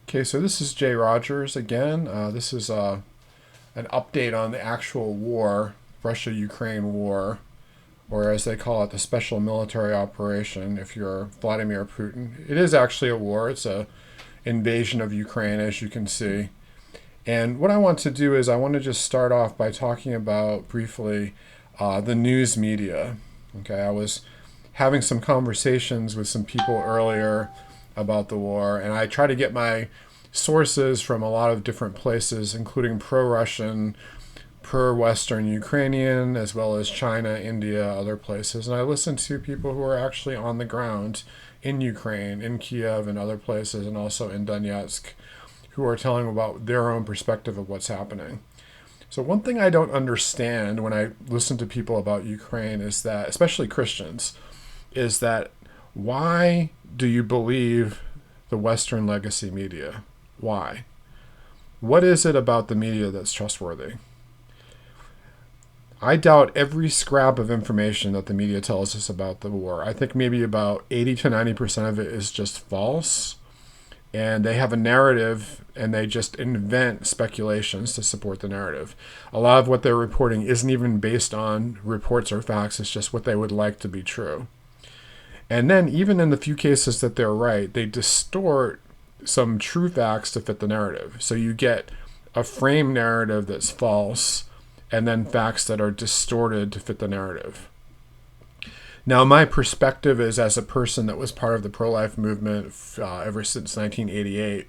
Okay, so this is Jay Rogers again. This is an update on the actual war, Russia-Ukraine war, or as they call it, the special military operation. If you're Vladimir Putin, it is actually a war. It's a invasion of Ukraine, as you can see. And what I want to do is I want to just start off by talking about briefly the news media. Okay, I was having some conversations with some people earlier about the war, and I try to get my sources from a lot of different places, including pro-Russian, pro-Western Ukrainian, as well as China, India, other places. And I listen to people who are actually on the ground in Ukraine, in Kiev, and other places, and also in Donetsk, who are telling about their own perspective of what's happening. So one thing I don't understand when I listen to people about Ukraine is that, especially Christians, is that why do you believe the Western legacy media? Why? What is it about the media that's trustworthy? I doubt every scrap of information that the media tells us about the war. I think maybe about 80 to 90% of it is just false. And they have a narrative and they just invent speculations to support the narrative. A lot of what they're reporting isn't even based on reports or facts. It's just what they would like to be true. And then even in the few cases that they're right, they distort some true facts to fit the narrative. So you get a frame narrative that's false and then facts that are distorted to fit the narrative. Now, my perspective is as a person that was part of the pro-life movement ever since 1988,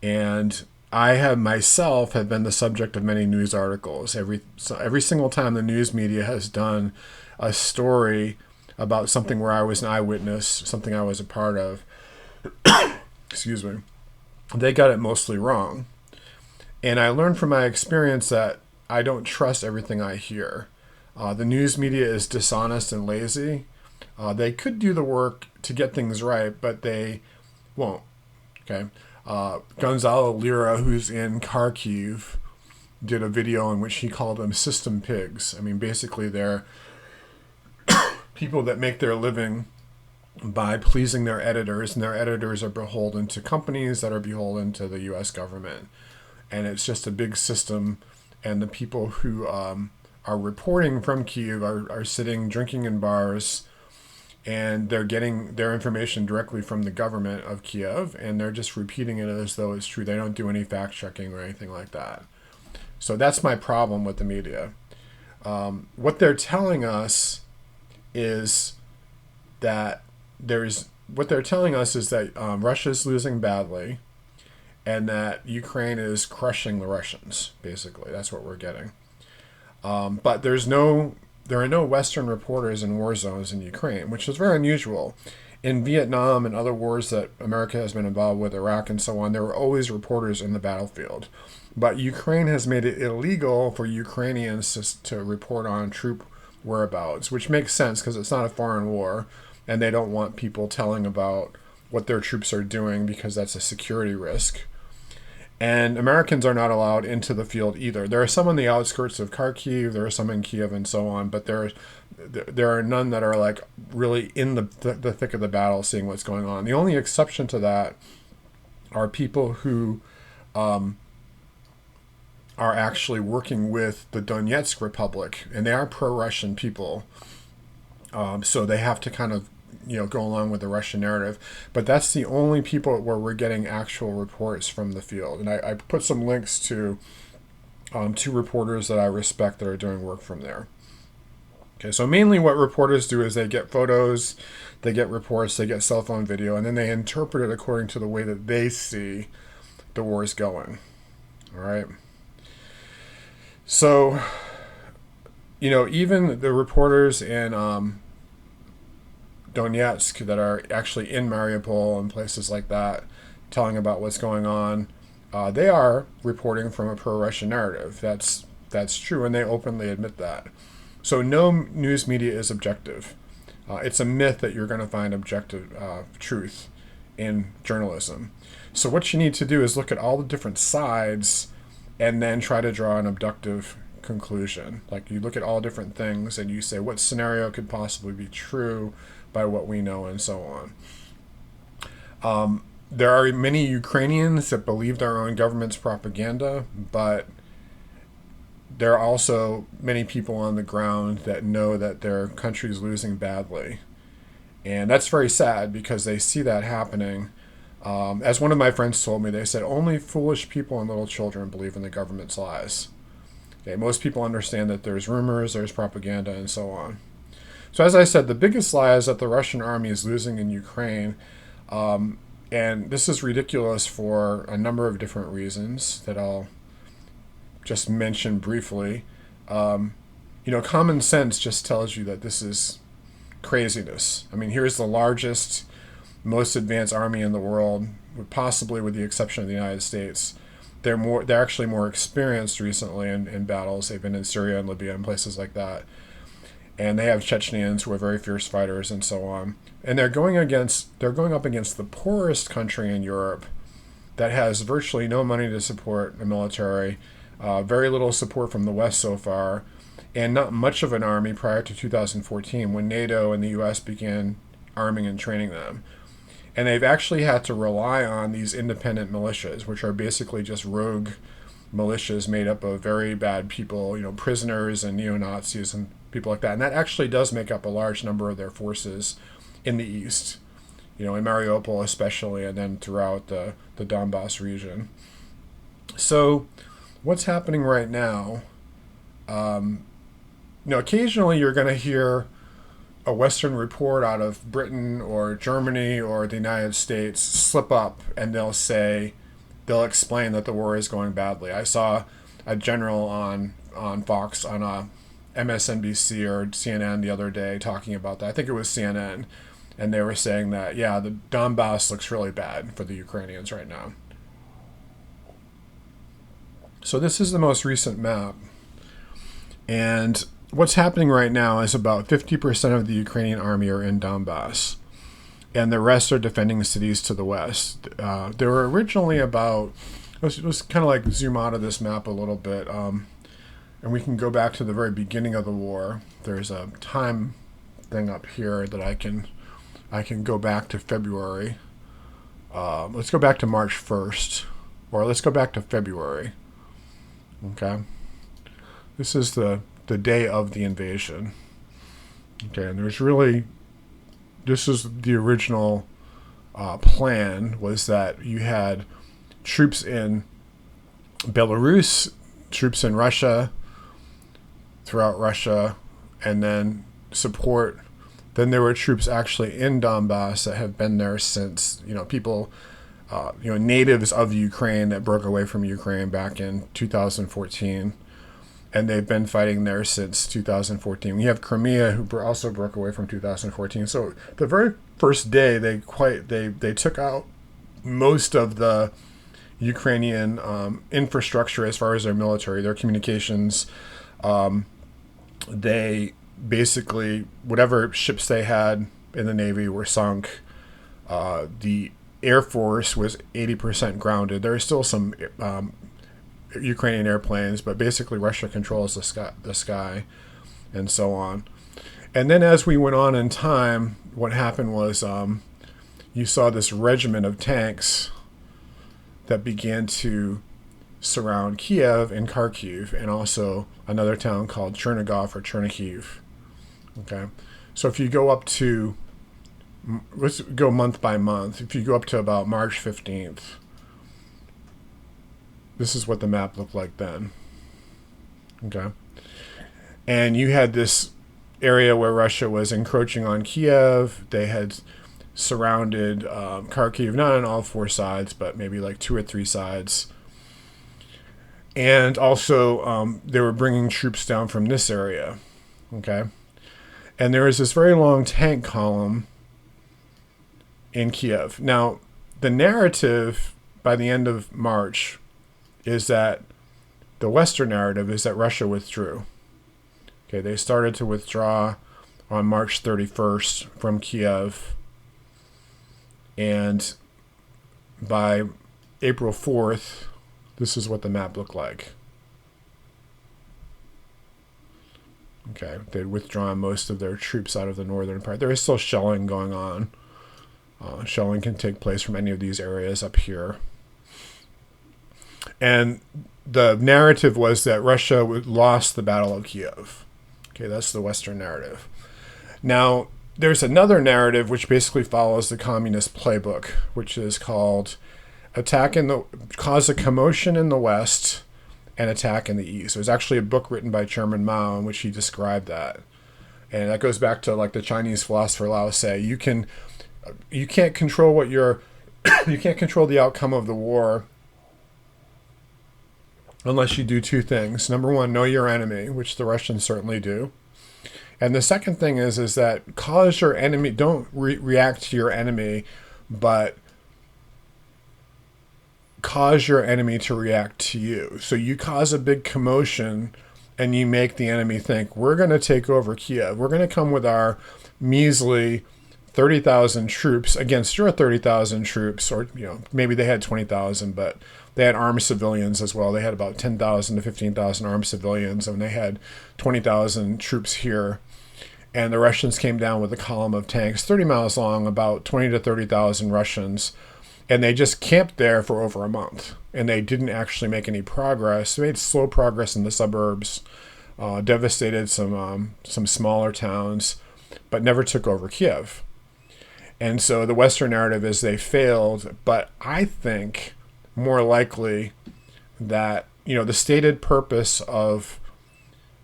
and I have myself have been the subject of many news articles. Every single time the news media has done a story about something where I was an eyewitness, something I was a part of, excuse me, they got it mostly wrong. And I learned from my experience that I don't trust everything I hear. The news media is dishonest and lazy. They could do the work to get things right, but they won't. Okay. Gonzalo Lira, who's in Kharkiv, did a video in which he called them system pigs. I mean, basically they're people that make their living by pleasing their editors, and their editors are beholden to companies that are beholden to the U.S. government. And it's just a big system, and the people who are reporting from Kiev are sitting drinking in bars, and they're getting their information directly from the government of Kiev, and they're just repeating it as though it's true. They don't do any fact checking or anything like that. So that's my problem with the media. What they're telling us is that Russia's losing badly, and that Ukraine is crushing the Russians. Basically, that's what we're getting. But there are no Western reporters in war zones in Ukraine, which is very unusual. In Vietnam and other wars that America has been involved with, Iraq and so on, there were always reporters in the battlefield. But Ukraine has made it illegal for Ukrainians to report on troop whereabouts, which makes sense because it's not a foreign war, and they don't want people telling about what their troops are doing because that's a security risk. And Americans are not allowed into the field either. There are some on the outskirts of Kharkiv, there are some in Kiev and so on, but there are none that are like really in the thick of the battle seeing what's going on. The only exception to that are people who are actually working with the Donetsk Republic, and they are pro-Russian people. So they have to kind of go along with the Russian narrative. But that's the only people where we're getting actual reports from the field. And I put some links to two reporters that I respect that are doing work from there. Okay, so mainly what reporters do is they get photos, they get reports, they get cell phone video, and then they interpret it according to the way that they see the war is going. All right. So, even the reporters in Donetsk that are actually in Mariupol and places like that telling about what's going on, they are reporting from a pro-Russian narrative. That's true, and they openly admit that. So no news media is objective. It's a myth that you're going to find objective truth in journalism. So what you need to do is look at all the different sides and then try to draw an abductive conclusion. Like you look at all different things and you say what scenario could possibly be true by what we know and so on. there are many Ukrainians that believe their own government's propaganda, but there are also many people on the ground that know that their country is losing badly. And that's very sad because they see that happening. As one of my friends told me, they said only foolish people and little children believe in the government's lies. Okay, most people understand that there's rumors, there's propaganda, and so on. So as I said, the biggest lie is that the Russian army is losing in Ukraine. And this is ridiculous for a number of different reasons that I'll just mention briefly. Common sense just tells you that this is craziness. I mean, here's the largest, most advanced army in the world, possibly with the exception of the United States. They're actually more experienced recently in battles. They've been in Syria and Libya and places like that. And they have Chechens who are very fierce fighters and so on. And they're going up against the poorest country in Europe that has virtually no money to support the military, very little support from the West so far, and not much of an army prior to 2014 when NATO and the US began arming and training them. And they've actually had to rely on these independent militias, which are basically just rogue militias made up of very bad people, prisoners and neo-Nazis and people like that. And that actually does make up a large number of their forces in the east, in Mariupol especially, and then throughout the Donbass region. So what's happening right now, occasionally you're going to hear a Western report out of Britain or Germany or the United States slip up and they'll explain that the war is going badly. I saw a general on Fox, on MSNBC or CNN the other day talking about that. I think it was CNN. And they were saying that, yeah, the Donbass looks really bad for the Ukrainians right now. So this is the most recent map. And what's happening right now is about 50% of the Ukrainian army are in Donbass. And the rest are defending cities to the west. There were originally about, let's kind of like zoom out of this map a little bit. And we can go back to the very beginning of the war. There's a time thing up here that I can go back to February. Let's go back to March 1st. Or let's go back to February. Okay. This is the day of the invasion. Okay, and this is the original plan, was that you had troops in Belarus, troops in Russia, throughout Russia, and then support. Then there were troops actually in Donbass that have been there since, people, natives of Ukraine that broke away from Ukraine back in 2014. And they've been fighting there since 2014. We have Crimea, who also broke away from 2014. So the very first day, they took out most of the Ukrainian infrastructure as far as their military, their communications. They basically, whatever ships they had in the Navy were sunk. The Air Force was 80% grounded. There are still some Ukrainian airplanes, but basically Russia controls the sky and so on. And then as we went on in time, what happened was you saw this regiment of tanks that began to surround Kiev and Kharkiv, and also another town called Chernigov or Chernihiv. Okay, so if you go up to, let's go month by month. If you go up to about March 15th, this is what the map looked like then. Okay, and you had this area where Russia was encroaching on Kiev. They had surrounded Kharkiv, not on all four sides, but maybe like 2 or 3 sides. And also, they were bringing troops down from this area. Okay, and there was this very long tank column in Kiev. Now, the narrative by the end of March is that the Western narrative is that Russia withdrew. Okay, they started to withdraw on March 31st from Kiev. And by April 4th, this is what the map looked like. Okay, they'd withdrawn most of their troops out of the northern part. There is still shelling going on. Shelling can take place from any of these areas up here. And the narrative was that Russia lost the Battle of Kiev. Okay, that's the Western narrative. Now, there's another narrative which basically follows the communist playbook, which is called cause a commotion in the West and attack in the East. There's actually a book written by Chairman Mao in which he described that. And that goes back to like the Chinese philosopher Lao Tse. You can't control you can't control the outcome of the war unless you do two things. Number one, know your enemy, which the Russians certainly do. And the second thing is that cause your enemy, don't react to your enemy, but cause your enemy to react to you. So you cause a big commotion and you make the enemy think, we're going to take over Kiev. We're going to come with our measly 30,000 troops against your 30,000 troops, or maybe they had 20,000, but they had armed civilians as well. They had about 10,000 to 15,000 armed civilians, and they had 20,000 troops here. And the Russians came down with a column of tanks, 30 miles long, about 20 to 30,000 Russians, and they just camped there for over a month. And they didn't actually make any progress. They made slow progress in the suburbs, devastated some smaller towns, but never took over Kiev. And so the Western narrative is they failed, but I think more likely that, the stated purpose of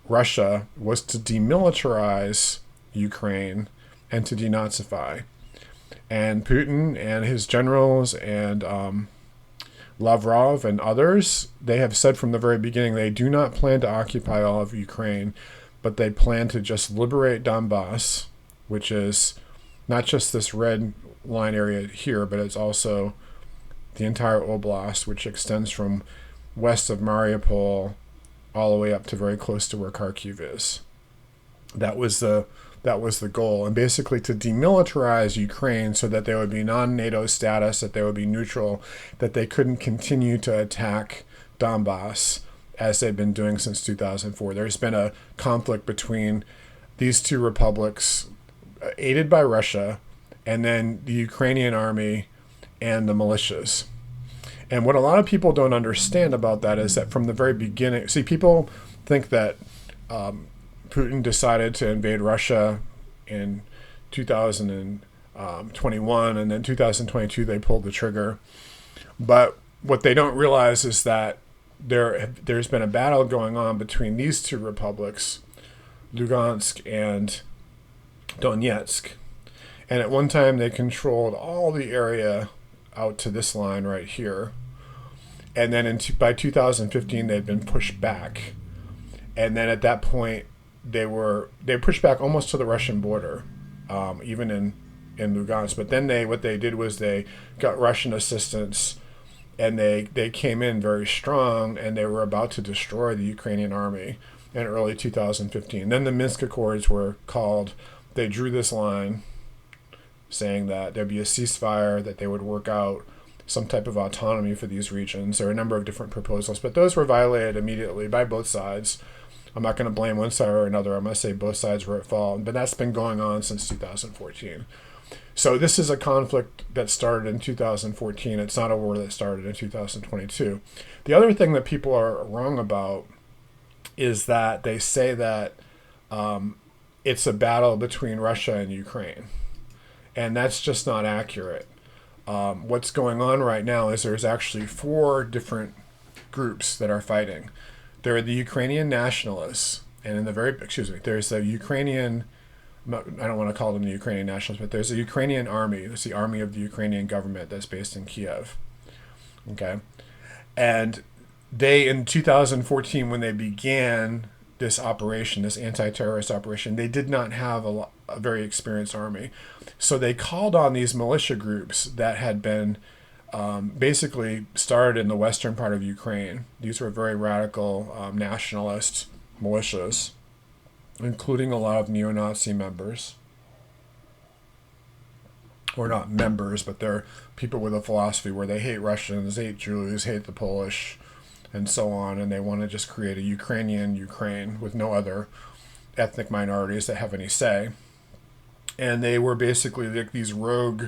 Russia was to demilitarize Ukraine and to denazify. And Putin and his generals and Lavrov and others, they have said from the very beginning they do not plan to occupy all of Ukraine, but they plan to just liberate Donbass, which is not just this red line area here, but it's also the entire oblast, which extends from west of Mariupol all the way up to very close to where Kharkiv is. That was the goal, and basically to demilitarize Ukraine so that they would be non-NATO status, that they would be neutral, that they couldn't continue to attack Donbass as they've been doing since 2004. There's been a conflict between these two republics, aided by Russia, and then the Ukrainian army and the militias. And what a lot of people don't understand about that is that from the very beginning, people think that Putin decided to invade Russia in 2021, and then 2022 they pulled the trigger. But what they don't realize is that there's been a battle going on between these two republics, Lugansk and Donetsk. And at one time they controlled all the area out to this line right here. And then by 2015 they'd been pushed back. And then at that point they pushed back almost to the Russian border, even in Lugansk. But then what they did was they got Russian assistance, and they came in very strong, and they were about to destroy the Ukrainian army in early 2015. Then the Minsk Accords were called. They drew this line saying that there'd be a ceasefire, that they would work out some type of autonomy for these regions. There are a number of different proposals, but those were violated immediately by both sides. I'm not going to blame one side or another. I'm going to say both sides were at fault, but that's been going on since 2014. So this is a conflict that started in 2014. It's not a war that started in 2022. The other thing that people are wrong about is that they say that it's a battle between Russia and Ukraine. And that's just not accurate. What's going on right now is there's actually 4 different groups that are fighting. There are the Ukrainian nationalists, and there's the Ukrainian, I don't want to call them the Ukrainian nationalists, but there's the Ukrainian army. It's the army of the Ukrainian government that's based in Kiev. Okay? And they, in 2014, when they began this operation, this anti-terrorist operation, they did not have a very experienced army. So they called on these militia groups that had been basically started in the western part of Ukraine. These were very radical nationalist militias, including a lot of neo-Nazi members. Or not members, but they're people with a philosophy where they hate Russians, hate Jews, hate the Polish, and so on, and they want to just create a Ukrainian Ukraine with no other ethnic minorities that have any say. And they were basically like these rogue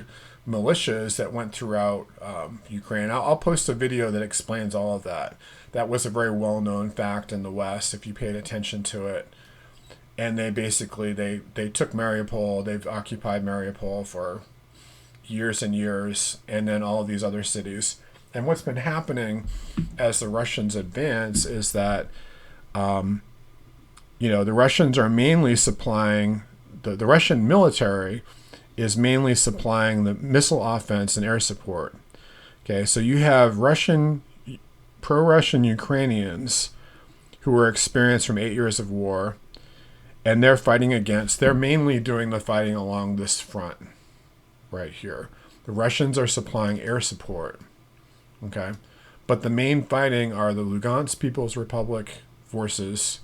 militias that went throughout Ukraine. I'll post a video that explains all of that. That was a very well-known fact in the West if you paid attention to it. And they basically, they took Mariupol, they've occupied Mariupol for years and years, and then all of these other cities. And what's been happening as the Russians advance is that, the Russians are mainly supplying, the Russian military is mainly supplying the missile offense and air support. Okay, so you have pro-Russian Ukrainians who are experienced from 8 years of war, and they're mainly doing the fighting along this front right here. The Russians are supplying air support, okay? But the main fighting are the Lugansk People's Republic forces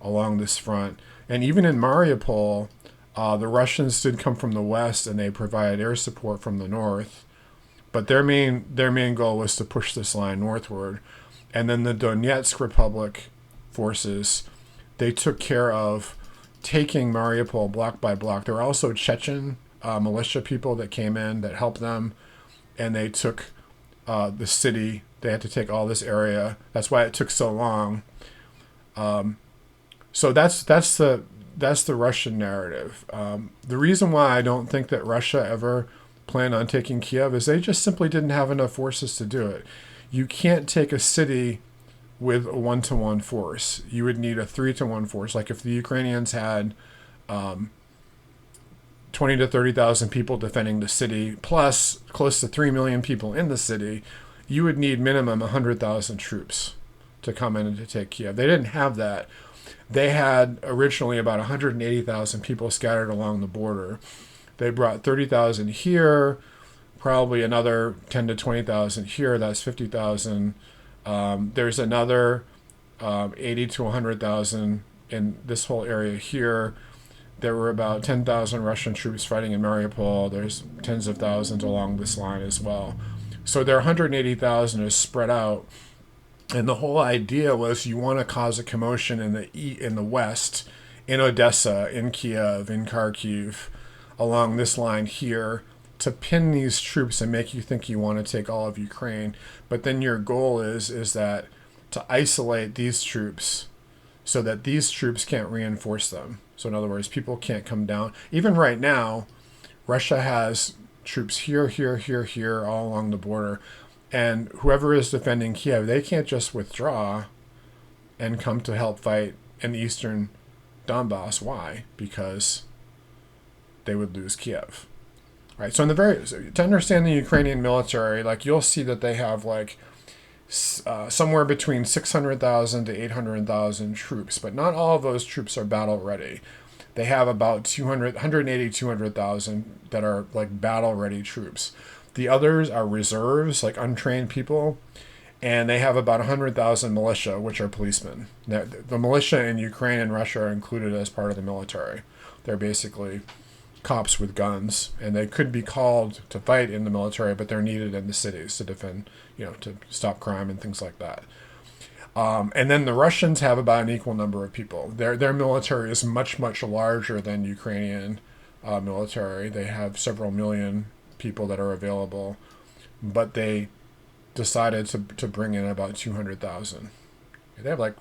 along this front. And even in Mariupol, the Russians did come from the west and they provided air support from the north. But their main goal was to push this line northward. And then the Donetsk Republic forces, they took care of taking Mariupol block by block. There were also Chechen militia people that came in that helped them, and they took the city. They had to take all this area. That's why it took so long. So that's the Russian narrative. The reason why I don't think that Russia ever planned on taking Kiev is they just simply didn't have enough forces to do it. You can't take a city with a 1-to-1 force. You would need a 3-to-1 force. Like if the Ukrainians had 20 to 30,000 people defending the city, plus close to 3 million people in the city, you would need minimum 100,000 troops to come in and to take Kiev. They didn't have that. They had originally about 180,000 people scattered along the border. They brought 30,000 here, probably another 10 to 20,000 here. That's 50,000. There's another 80 to 100,000 in this whole area here. There were about 10,000 Russian troops fighting in Mariupol. There's tens of thousands along this line as well. So their 180,000 is spread out. And the whole idea was you want to cause a commotion in the west, in Odessa, in Kiev, in Kharkiv, along this line here, to pin these troops and make you think you want to take all of Ukraine. But then your goal is that to isolate these troops so that these troops can't reinforce them. So in other words, people can't come down. Even right now, Russia has troops here, here, here, here, all along the border. And whoever is defending Kiev, they can't just withdraw and come to help fight in the eastern Donbass. Why? Because they would lose Kiev. Right. So to understand the Ukrainian military, like you'll see that they have like somewhere between 600,000 to 800,000 troops, but not all of those troops are battle ready. They have about 200,000 that are like battle ready troops. The others are reserves, like untrained people, and they have about 100,000 militia, which are policemen. The militia in Ukraine and Russia are included as part of the military. They're basically cops with guns, and they could be called to fight in the military, but they're needed in the cities to defend, to stop crime and things like that. And then the Russians have about an equal number of people. Their military is much, much larger than Ukrainian military. They have several million people that are available, but they decided to bring in about 200,000. They have I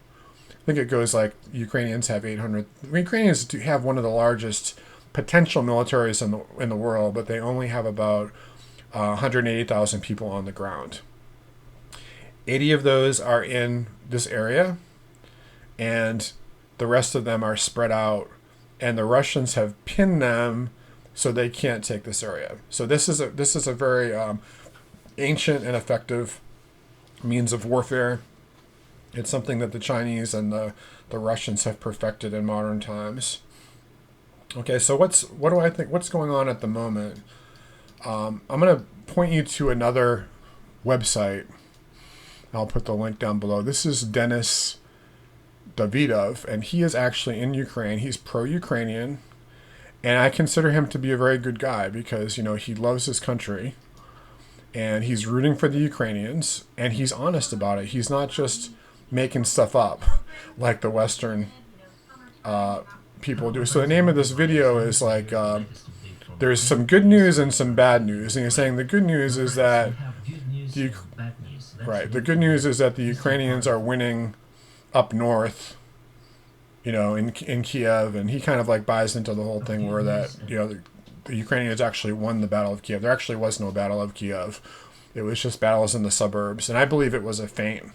think it goes like Ukrainians have 800. Ukrainians have one of the largest potential militaries in the world, but they only have about 180,000 people on the ground. 80 of those are in this area, and the rest of them are spread out, and the Russians have pinned them so they can't take this area. So this is a very ancient and effective means of warfare. It's something that the Chinese and the Russians have perfected in modern times. Okay, so what do I think? What's going on at the moment? I'm going to point you to another website. I'll put the link down below. This is Denis Davidov, and he is actually in Ukraine. He's pro-Ukrainian, and I consider him to be a very good guy because, he loves his country, and he's rooting for the Ukrainians, and he's honest about it. He's not just making stuff up like the Western people do. So the name of this video is there's some good news and some bad news. And he's saying the good news is that the good news is that the Ukrainians are winning up north, you know, in Kiev, and he kind of like buys into the whole thing where that, you know, the Ukrainians actually won the Battle of Kiev. There actually was no Battle of Kiev. It was just battles in the suburbs, and I believe it was a feint.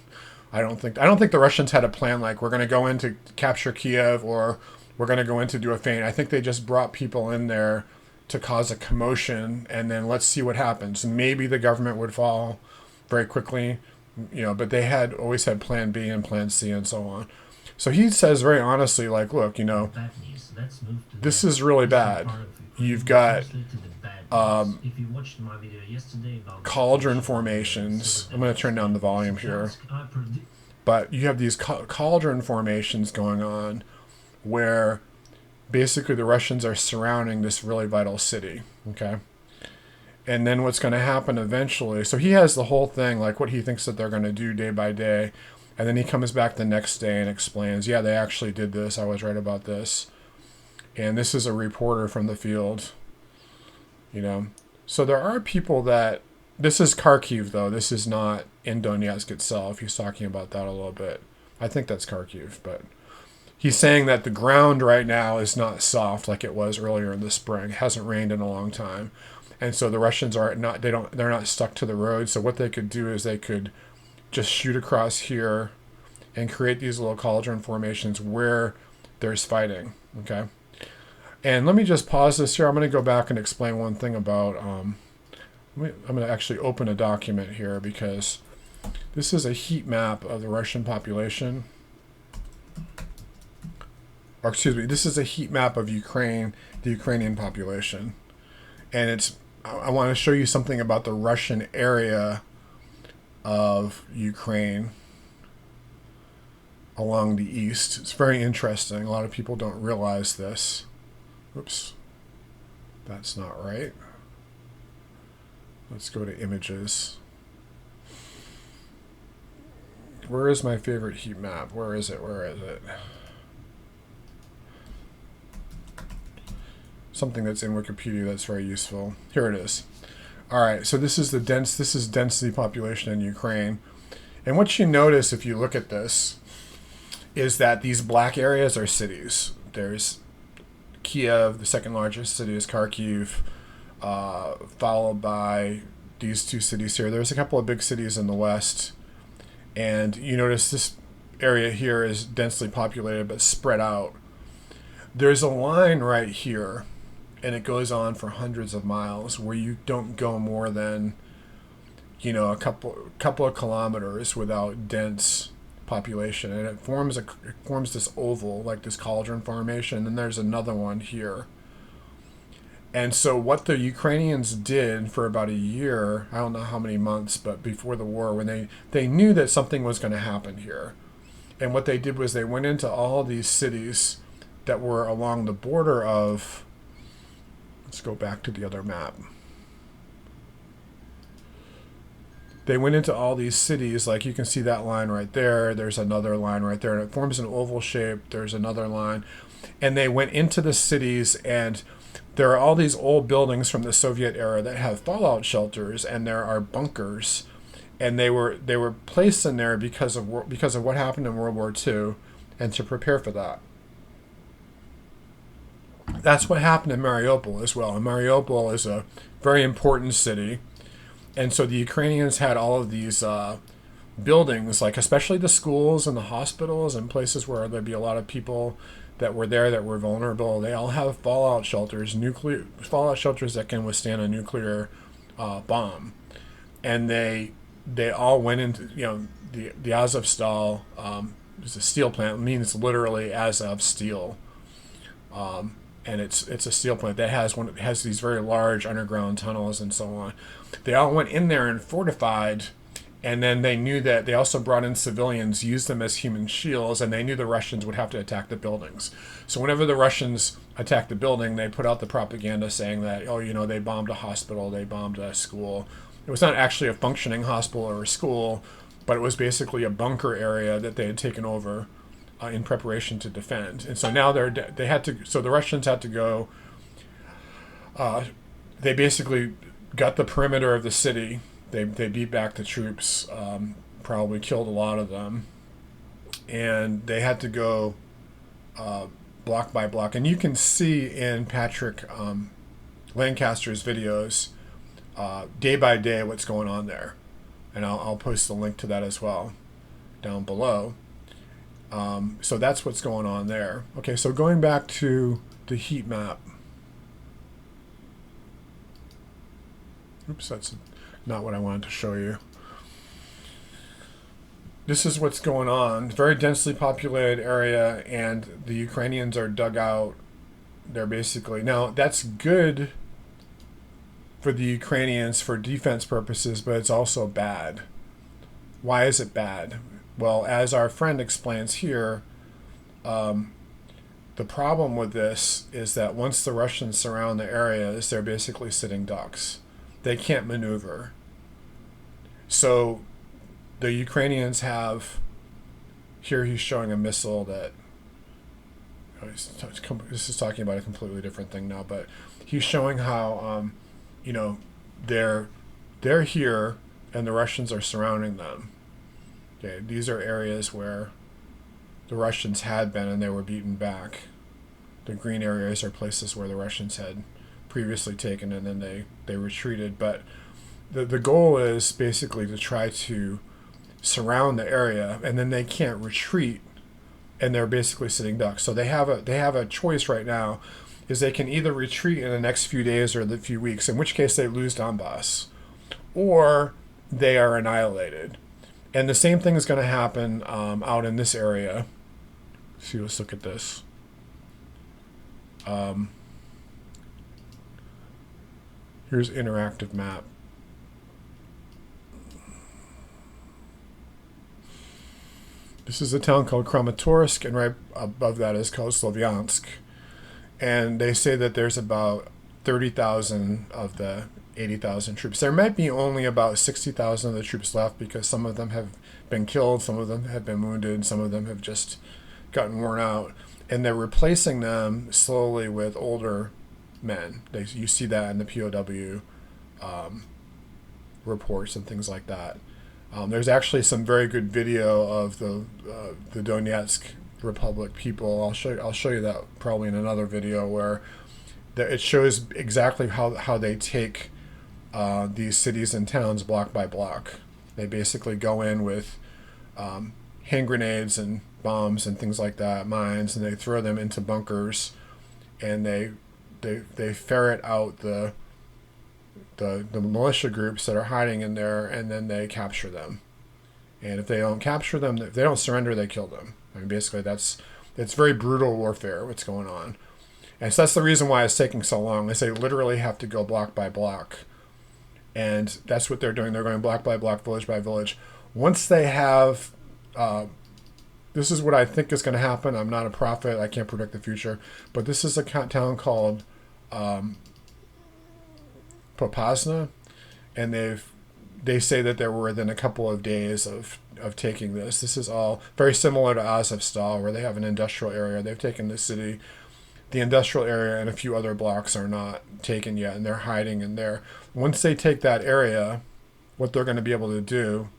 I don't think the Russians had a plan like we're going to go in to capture Kiev or we're going to go in to do a feint. I think they just brought people in there to cause a commotion, and then let's see what happens. And maybe the government would fall very quickly, you know, but they had always had plan B and plan C and so on. So he says very honestly, like, look, you know, this is really bad. You've got cauldron formations. I'm going to turn down the volume here. But you have these cauldron formations going on where basically the Russians are surrounding this really vital city, okay? And then what's going to happen eventually, so he has the whole thing, like what he thinks that they're going to do day by day, and then he comes back the next day and explains, yeah, they actually did this, I was right about this. And this is a reporter from the field, you know. So there are people that, this is Kharkiv though, this is not in Donetsk itself. He's talking about that a little bit. I think that's Kharkiv, but he's saying that the ground right now is not soft like it was earlier in the spring. It hasn't rained in a long time. And so the Russians are not, they're not stuck to the road. So what they could do is they could just shoot across here and create these little cauldron formations where there's fighting, okay? And let me just pause this here. I'm going to go back and explain one thing about, I'm going to actually open a document here because this is a heat map of the Russian population. Or excuse me, this is a heat map of Ukraine, the Ukrainian population. And it's, I want to show you something about the Russian area of Ukraine along the east. It's very interesting. A lot of people don't realize this. Oops, that's not right. Let's go to images. Where is my favorite heat map? Where is it? Where is it? Something that's in Wikipedia that's very useful. Here it is. All right, so this is density population in Ukraine. And what you notice if you look at this is that these black areas are cities. There's Kiev, the second largest city is Kharkiv, followed by these two cities here. There's a couple of big cities in the west. And you notice this area here is densely populated but spread out. There's a line right here, and it goes on for hundreds of miles where you don't go more than, you know, a couple of kilometers without dense population, and it forms this oval, like this cauldron formation, and there's another one here. And so what the Ukrainians did for about a year, I don't know how many months, but before the war, when they knew that something was going to happen here, and what they did was they went into all these cities that were along the border of, let's go back to the other map. They went into all these cities, like you can see that line right there. There's another line right there, and it forms an oval shape. There's another line. And they went into the cities, and there are all these old buildings from the Soviet era that have fallout shelters, and there are bunkers. And they were placed in there because of what happened in World War II, and to prepare for that. That's what happened in Mariupol as well. And Mariupol is a very important city. And so the Ukrainians had all of these buildings, like especially the schools and the hospitals and places where there'd be a lot of people that were there that were vulnerable. They all have fallout shelters that can withstand a nuclear bomb. And they all went into, you know, the Azovstal is a steel plant. It means literally Azov steel. And it's a steel plant that has these very large underground tunnels and so on. They all went in there and fortified, and then they knew that they also brought in civilians, used them as human shields, and they knew the Russians would have to attack the buildings. So whenever the Russians attacked the building, they put out the propaganda saying that, oh, you know, they bombed a hospital, they bombed a school. It was not actually a functioning hospital or a school, but it was basically a bunker area that they had taken over in preparation to defend. And so now so the Russians had to go They basically got the perimeter of the city. They beat back the troops, probably killed a lot of them, and they had to go block by block. And you can see in Patrick Lancaster's videos day by day what's going on there. And I'll post a link to that as well down below. So that's what's going on there. Okay, so going back to the heat map. Oops, that's not what I wanted to show you. This is what's going on. Very densely populated area, and the Ukrainians are dug out. They're basically... Now, that's good for the Ukrainians for defense purposes, but it's also bad. Why is it bad? Well, as our friend explains here, the problem with this is that once the Russians surround the areas, they're basically sitting ducks. They can't maneuver. So the Ukrainians have, here he's showing a missile that, this is talking about a completely different thing now, but he's showing how, you know, they're here and the Russians are surrounding them. Okay, these are areas where the Russians had been and they were beaten back. The green areas are places where the Russians had previously taken, and then they retreated. But the goal is basically to try to surround the area, and then they can't retreat, and they're basically sitting ducks. So they have a choice right now, is they can either retreat in the next few days or the few weeks, in which case they lose Donbass, or they are annihilated. And the same thing is going to happen out in this area. See, let's look at this. Here's interactive map. This is a town called Chromatorisk, and right above that is called Slovyansk. And they say that there's about 30,000 of the 80,000 troops. There might be only about 60,000 of the troops left, because some of them have been killed, some of them have been wounded, some of them have just gotten worn out. And they're replacing them slowly with older men. You see that in the POW reports and things like that. There's actually some very good video of the Donetsk Republic people. I'll show you that probably in another video, where it shows exactly how they take these cities and towns block by block. They basically go in with hand grenades and bombs and things like that, mines, and they throw them into bunkers, and they ferret out the militia groups that are hiding in there, and then they capture them. And if they don't capture them, if they don't surrender, they kill them. I mean, basically it's very brutal warfare what's going on. And so that's the reason why it's taking so long, is they literally have to go block by block. And that's what they're doing. They're going block by block, village by village. Once they have, this is what I think is going to happen. I'm not a prophet. I can't predict the future. But this is a town called Popasna, and they say that they were within a couple of days of taking this. This is all very similar to Azovstal, where they have an industrial area. They've taken the city. The industrial area and a few other blocks are not taken yet, and they're hiding in there. Once they take that area, what they're going to be able to do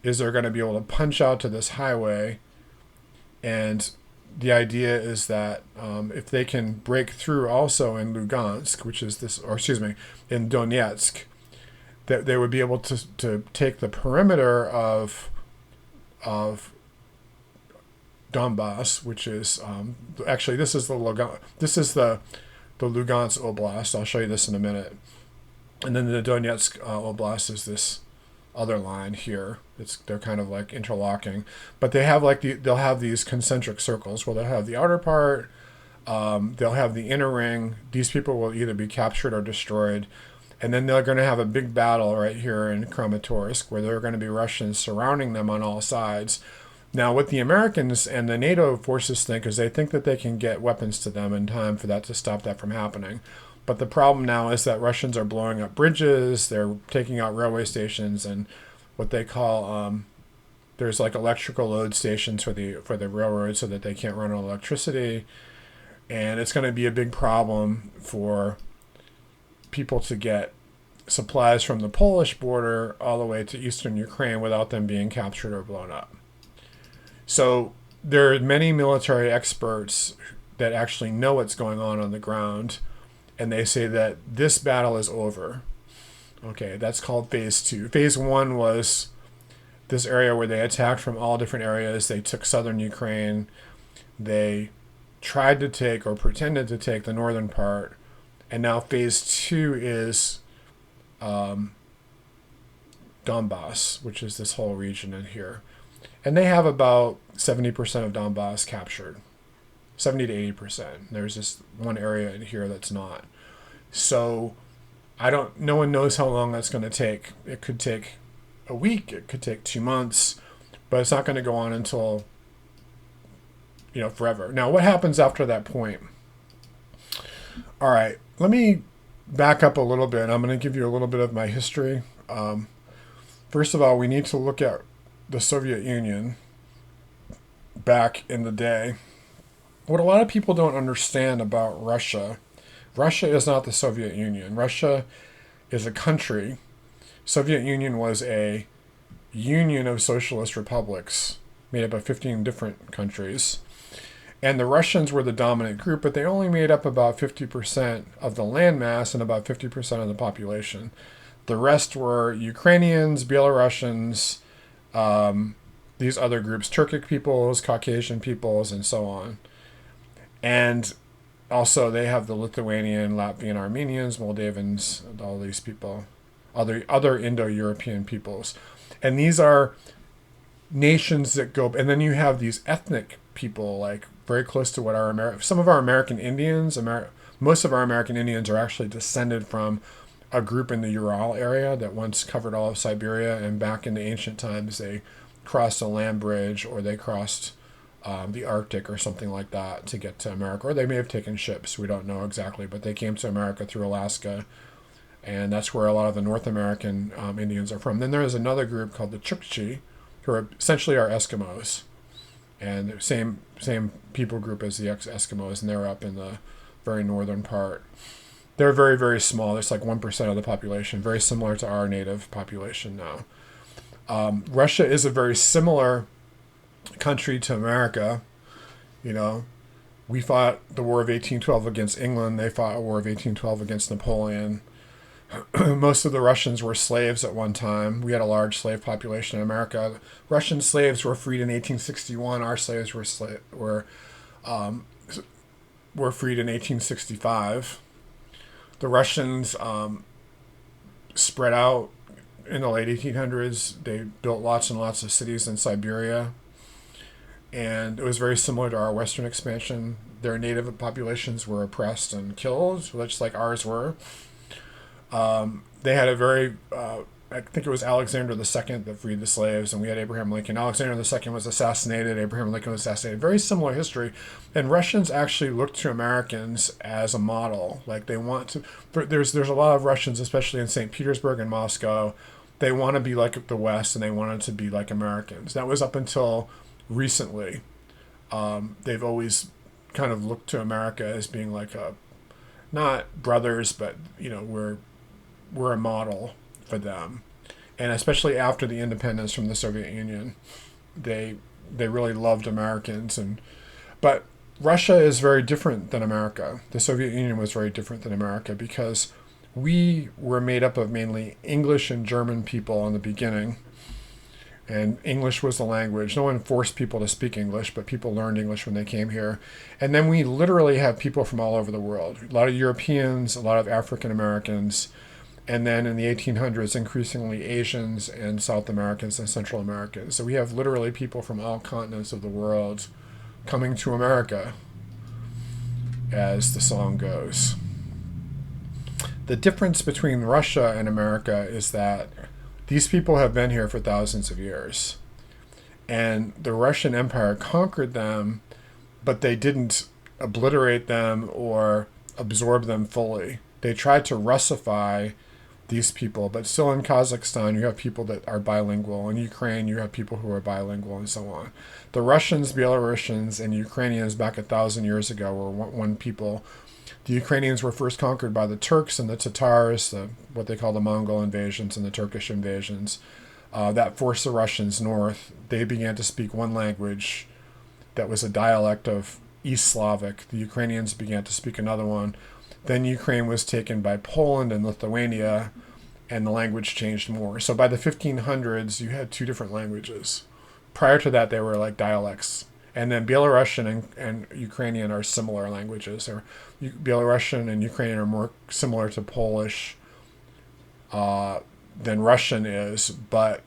is they're going to be able to punch out to this highway, and the idea is that if they can break through also in Lugansk, which is this, or excuse me, in Donetsk, that they would be able to take the perimeter of Donbass, which is actually this is the Lugansk Oblast. I'll show you this in a minute. And then the Donetsk Oblast is this other line here. They're kind of like interlocking, but they have they'll have these concentric circles where they'll have the outer part, they'll have the inner ring. These people will either be captured or destroyed, and then they're going to have a big battle right here in Chromatorisk, where there are going to be Russians surrounding them on all sides. Now, what the Americans and the NATO forces think is they think that they can get weapons to them in time for that to stop that from happening. But the problem now is that Russians are blowing up bridges, they're taking out railway stations, and what they call there's like electrical load stations for the railroad, so that they can't run on electricity. And it's going to be a big problem for people to get supplies from the Polish border all the way to eastern Ukraine without them being captured or blown up. So there are many military experts that actually know what's going on the ground, and they say that this battle is over. Okay, that's called phase 2. Phase 1 was this area where they attacked from all different areas. They took southern Ukraine. They tried to take or pretended to take the northern part. And now phase 2 is Donbass, which is this whole region in here. And they have about 70% of Donbass captured. 70 to 80%. There's just one area in here that's not. So no one knows how long that's going to take. It could take a week, it could take 2 months, but it's not going to go on until, forever. Now, what happens after that point? All right, let me back up a little bit. I'm going to give you a little bit of my history. First of all, we need to look at the Soviet Union back in the day. What a lot of people don't understand about Russia is not the Soviet Union. Russia is a country. Soviet Union was a union of socialist republics made up of 15 different countries. And the Russians were the dominant group, but they only made up about 50% of the landmass and about 50% of the population. The rest were Ukrainians, Belarusians, these other groups, Turkic peoples, Caucasian peoples, and so on. And also they have the Lithuanian, Latvian, Armenians, Moldavans, and all these people, other Indo-European peoples. And these are nations that go, and then you have these ethnic people, like very close to what some of our American Indians, most of our American Indians are actually descended from a group in the Ural area that once covered all of Siberia, and back in the ancient times they crossed a land bridge, or they crossed the Arctic or something like that to get to America, or they may have taken ships, we don't know exactly, but they came to America through Alaska, and that's where a lot of the North American Indians are from. Then there is another group called the Chukchi, who are essentially our Eskimos, and the same people group as the Eskimos, and they're up in the very northern part. They're very, very small. It's like 1% of the population, very similar to our native population now. Russia is a very similar country to America. We fought the War of 1812 against England. They fought a War of 1812 against Napoleon. Most of the Russians were slaves at one time. We had a large slave population in America. Russian slaves were freed in 1861. Our slaves were freed in 1865. The Russians spread out in the late 1800s. They built lots and lots of cities in Siberia. And it was very similar to our Western expansion. Their native populations were oppressed and killed, just like ours were. They had a very, I think it was Alexander II that freed the slaves, and we had Abraham Lincoln. Alexander II was assassinated. Abraham Lincoln was assassinated. Very similar history. And Russians actually look to Americans as a model. Like they want to, there's a lot of Russians, especially in St. Petersburg and Moscow, they want to be like the West, and they wanted to be like Americans. That was up until recently. They've always kind of looked to America as being like not brothers, but we're a model for them. And especially after the independence from the Soviet Union, they really loved Americans. But Russia is very different than America. The Soviet Union was very different than America because we were made up of mainly English and German people in the beginning. And English was the language. No one forced people to speak English, but people learned English when they came here. And then we literally have people from all over the world. A lot of Europeans, a lot of African Americans, and then in the 1800s, increasingly Asians and South Americans and Central Americans. So we have literally people from all continents of the world coming to America, as the song goes. The difference between Russia and America is that these people have been here for thousands of years. And the Russian Empire conquered them, but they didn't obliterate them or absorb them fully. They tried to Russify these people, but still in Kazakhstan you have people that are bilingual. In Ukraine you have people who are bilingual, and so on. The Russians, Belarusians, and Ukrainians back 1,000 years ago were one people. The Ukrainians were first conquered by the Turks and the Tatars, what they call the Mongol invasions and the Turkish invasions. That forced the Russians north. They began to speak one language that was a dialect of East Slavic. The Ukrainians began to speak another one. Then Ukraine was taken by Poland and Lithuania, and the language changed more. So by the 1500s, you had two different languages. Prior to that, they were like dialects. And then Belarusian and Ukrainian are similar languages. Belarusian and Ukrainian are more similar to Polish than Russian is, but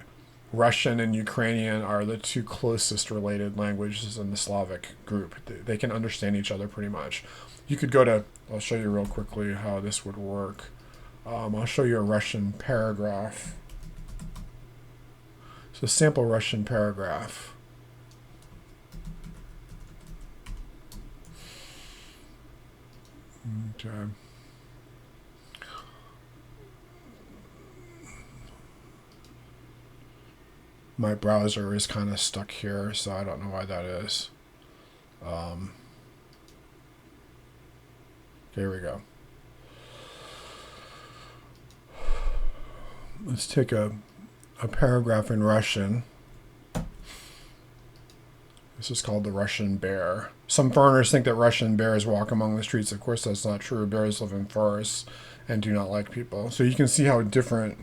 Russian and Ukrainian are the two closest related languages in the Slavic group. They can understand each other pretty much. You could go to, I'll show you real quickly how this would work. I'll show you a Russian paragraph. So sample Russian paragraph. Okay. My browser is kind of stuck here, so I don't know why that is. Here we go. Let's take a paragraph in Russian. This is called the Russian bear. Some foreigners think that Russian bears walk among the streets. Of course, that's not true. Bears live in forests and do not like people. So you can see how different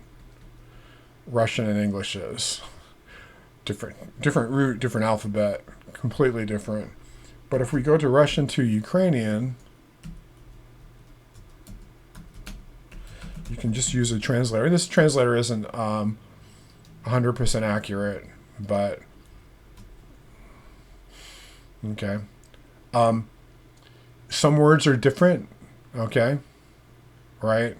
Russian and English is. Different root, different alphabet, completely different. But if we go to Russian to Ukrainian, you can just use a translator. This translator isn't 100% accurate, but okay. Some words are different, okay, right?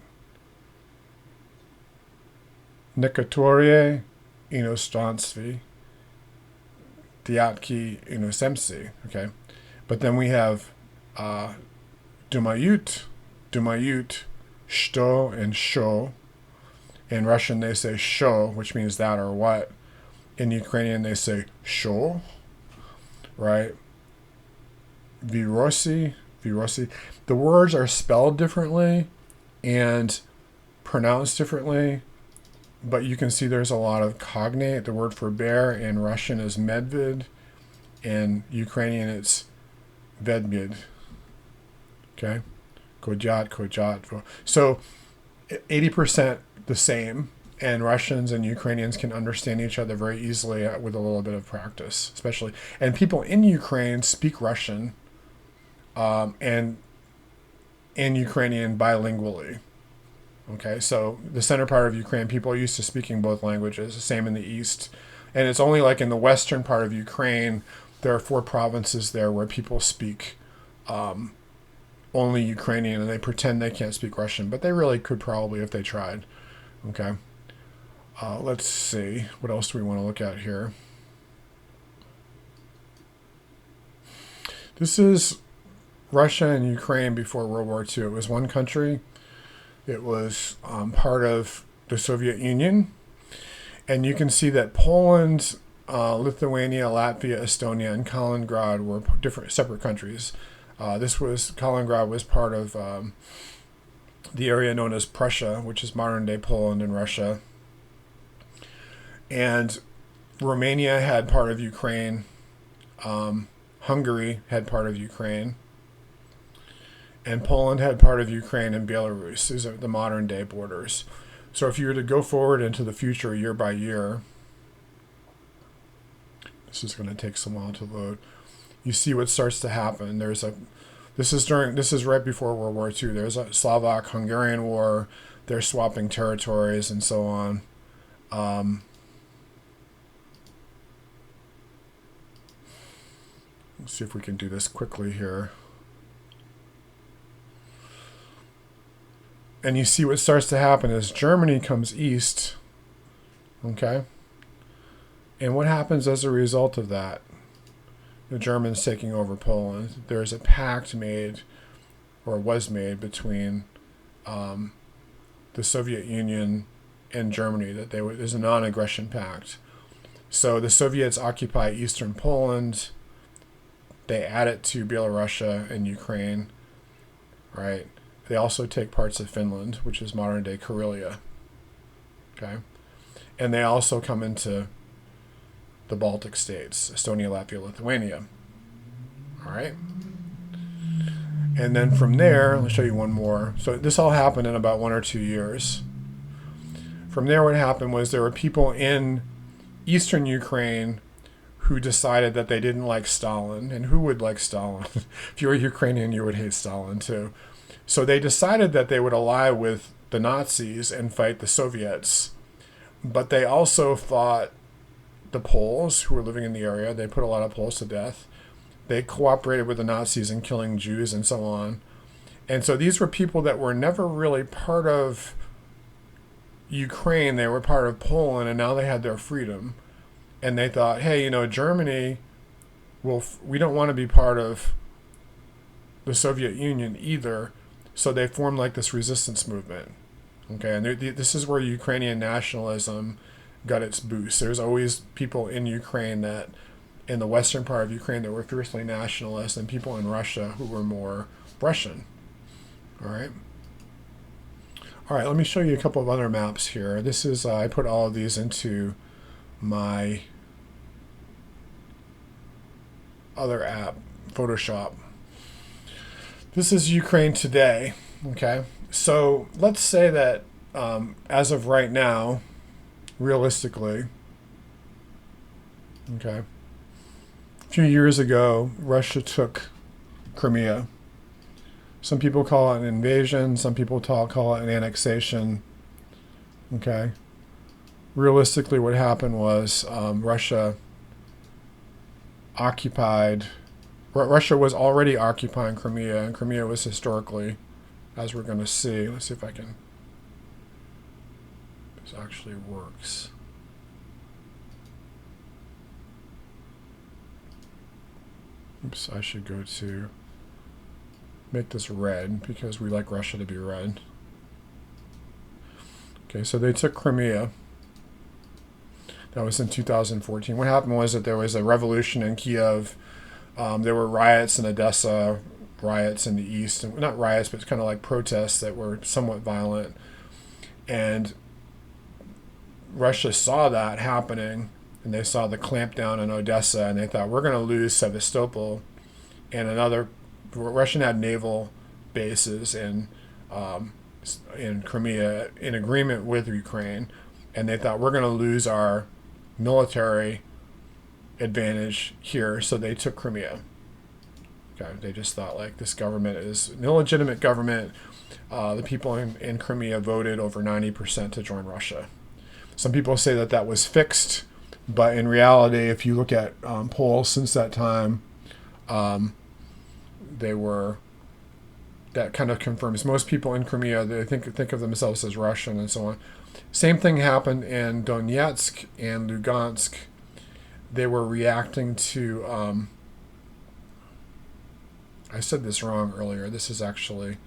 Некоторые иностранцы diatki inozemci, okay? But then we have думают, что and sho. In Russian they say sho, which means that or what. In Ukrainian they say sho, right? Virosi. The words are spelled differently and pronounced differently, but you can see there's a lot of cognate. The word for bear in Russian is medved. In Ukrainian it's vedmid. Okay? Kojat. So 80% the same, and Russians and Ukrainians can understand each other very easily with a little bit of practice, especially. And people in Ukraine speak Russian and Ukrainian bilingually. Okay, so the center part of Ukraine, people are used to speaking both languages, the same in the east. And it's only like in the western part of Ukraine, there are 4 provinces there where people speak only Ukrainian, and they pretend they can't speak Russian, but they really could probably if they tried. Okay, let's see. What else do we want to look at here? This is Russia and Ukraine before World War II. It was one country. It was part of the Soviet Union. And you can see that Poland, Lithuania, Latvia, Estonia, and Kaliningrad were separate countries. Kaliningrad was part of the area known as Prussia, which is modern-day Poland and Russia. And Romania had part of Ukraine. Hungary had part of Ukraine. And Poland had part of Ukraine and Belarus. These are the modern-day borders. So if you were to go forward into the future year by year, this is going to take some while to load. You see what starts to happen. This is right before World War II. There's a Slovak-Hungarian war. They're swapping territories and so on. Let's see if we can do this quickly here. And you see what starts to happen is Germany comes east. Okay? And what happens as a result of that? The Germans taking over Poland. There's a pact made, or was made, between the Soviet Union and Germany, that there's a non-aggression pact. So the Soviets occupy eastern Poland. They add it to Belarus and Ukraine. right? They also take parts of Finland, which is modern-day Karelia, okay? And they also come into the Baltic states, Estonia, Latvia, Lithuania, all right? And then from there, I'll show you one more. So this all happened in about 1 or 2 years. From there, what happened was there were people in eastern Ukraine who decided that they didn't like Stalin. And who would like Stalin? If you were Ukrainian, you would hate Stalin too. So they decided that they would ally with the Nazis and fight the Soviets. But they also fought the Poles who were living in the area. They put a lot of Poles to death. They cooperated with the Nazis in killing Jews and so on. And so these were people that were never really part of Ukraine. They were part of Poland, and now they had their freedom. And they thought, hey, Germany, we don't want to be part of the Soviet Union either. So they formed like this resistance movement. Okay, and this is where Ukrainian nationalism got its boost. There's always people in Ukraine in the western part of Ukraine that were fiercely nationalist, and people in Russia who were more Russian. All right. All right, let me show you a couple of other maps here. This is, I put all of these into my other app, Photoshop. This is Ukraine today, okay? So let's say that as of right now, realistically, okay, a few years ago, Russia took Crimea. Some people call it an invasion. Some people call it an annexation. Okay. Realistically, what happened was Russia was already occupying Crimea, and Crimea was historically, as we're going to see. Let's see if this actually works. Oops, I should go to make this red because we like Russia to be red. Okay, so they took Crimea. That was in 2014. What happened was that there was a revolution in Kiev. There were riots in Odessa, riots in the east. Not riots, but it's kind of like protests that were somewhat violent. And Russia saw that happening, and they saw the clampdown in Odessa, and they thought, we're going to lose Sevastopol. And Russian had naval bases in Crimea in agreement with Ukraine, and they thought, we're going to lose our military advantage here, so they took Crimea. Okay, they just thought, like, this government is an illegitimate government. The people in Crimea voted over 90% to join Russia. Some people say that was fixed, but in reality, if you look at polls since that time, that kind of confirms most people in Crimea, they think of themselves as Russian and so on. Same thing happened in Donetsk and Lugansk. They were reacting to, I said this wrong earlier. This is actually,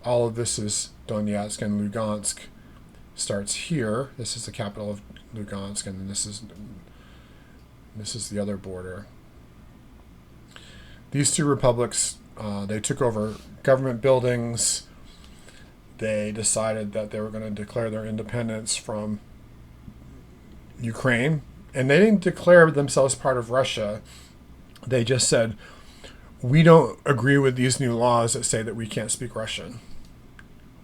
all of this is Donetsk, and Lugansk starts here. This is the capital of Lugansk, and then this is the other border. These two republics, they took over government buildings. They decided that they were going to declare their independence from Ukraine. And they didn't declare themselves part of Russia. They just said, we don't agree with these new laws that say that we can't speak Russian.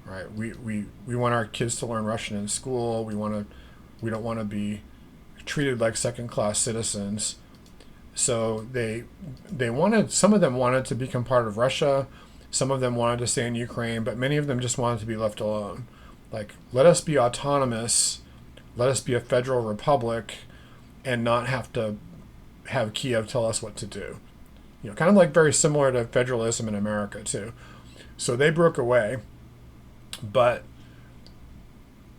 Right? We want our kids to learn Russian in school. We don't want to be treated like second-class citizens. So some of them wanted to become part of Russia. Some of them wanted to stay in Ukraine, but many of them just wanted to be left alone. Like, let us be autonomous, let us be a federal republic, and not have to have Kiev tell us what to do. Kind of like very similar to federalism in America too. So they broke away, but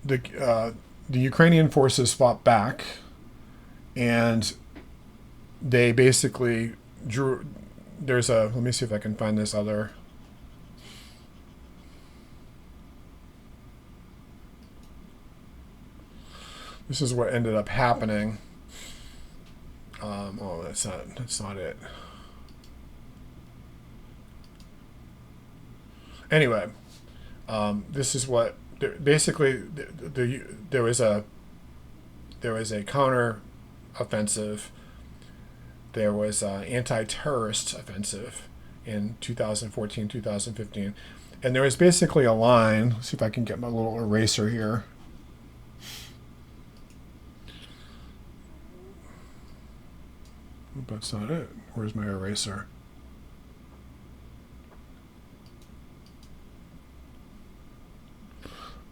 the Ukrainian forces fought back, and they basically drew. Let me see if I can find this other. This is what ended up happening. That's not it. Anyway, this is what basically there was a counter offensive. There was an anti-terrorist offensive in 2014, 2015. And there was basically a line. Let's see if I can get my little eraser here. That's not it. Where's my eraser?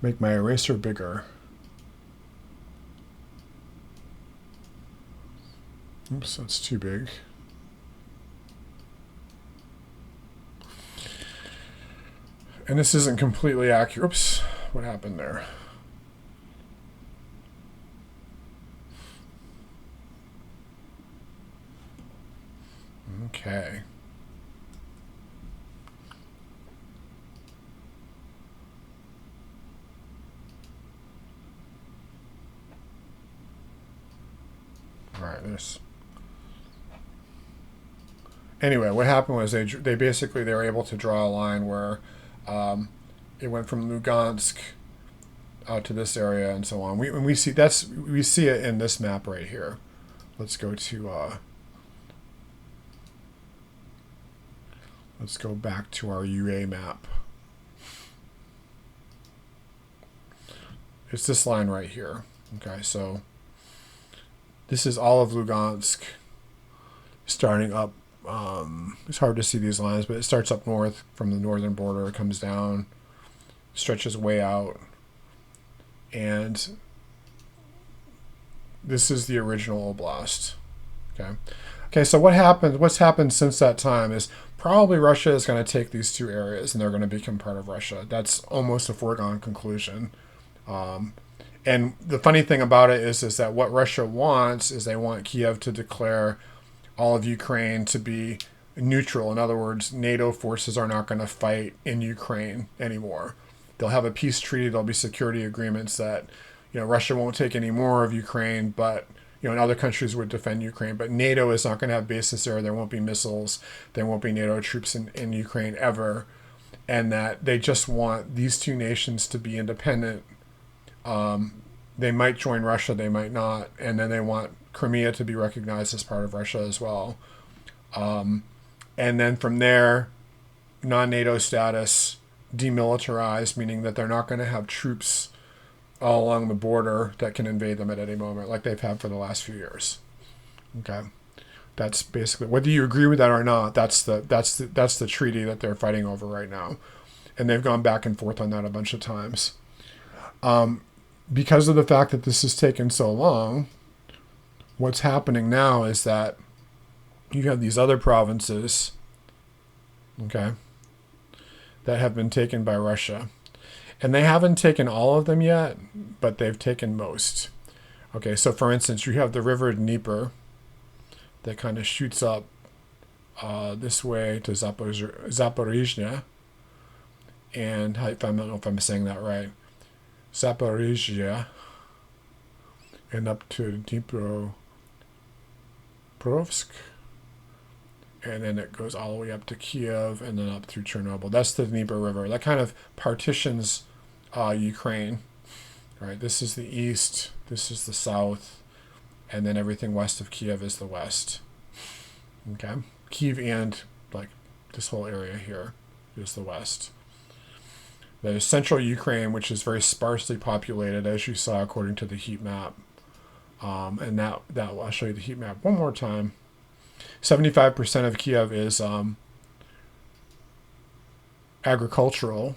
Make my eraser bigger. Oops, that's too big. And this isn't completely accurate. Oops, what happened there? Okay. All right, this. Anyway, what happened was they basically they were able to draw a line where it went from Lugansk out to this area and so on. We see it in this map right here. Let's go to let's go back to our UA map. It's this line right here. Okay, so this is all of Lugansk starting up. It's hard to see these lines, but it starts up north from the northern border. It comes down, stretches way out, and this is the original oblast. Okay. So what happened? What's happened since that time is probably Russia is going to take these two areas, and they're going to become part of Russia. That's almost a foregone conclusion. And the funny thing about it is that what Russia wants is they want Kiev to declare all of Ukraine to be neutral. In other words, NATO forces are not going to fight in Ukraine anymore. They'll have a peace treaty. There'll be security agreements that, Russia won't take any more of Ukraine, but, and other countries would defend Ukraine. But NATO is not going to have bases there. There won't be missiles. There won't be NATO troops in Ukraine ever. And that they just want these two nations to be independent. They might join Russia. They might not. And then they want Crimea to be recognized as part of Russia as well. And then from there, non-NATO status, demilitarized, meaning that they're not going to have troops all along the border that can invade them at any moment, like they've had for the last few years. Okay, that's basically, whether you agree with that or not, that's the treaty that they're fighting over right now, and they've gone back and forth on that a bunch of times. Because of the fact that this has taken so long, what's happening now is that you have these other provinces, okay, that have been taken by Russia. And they haven't taken all of them yet, but they've taken most. Okay, so for instance, you have the river Dnieper that kind of shoots up this way to Zaporizhia. And I don't know if I'm saying that right. Zaporizhia. And up to Dnipropetrovsk. And then it goes all the way up to Kiev and then up through Chernobyl. That's the Dnieper River. That kind of partitions Ukraine. All right, this is the east, this is the south, and then everything west of Kiev is the west. Okay, Kiev and like this whole area here is the west. There's central Ukraine, which is very sparsely populated, as you saw according to the heat map. And that I'll show you the heat map one more time. 75% of Kiev is agricultural.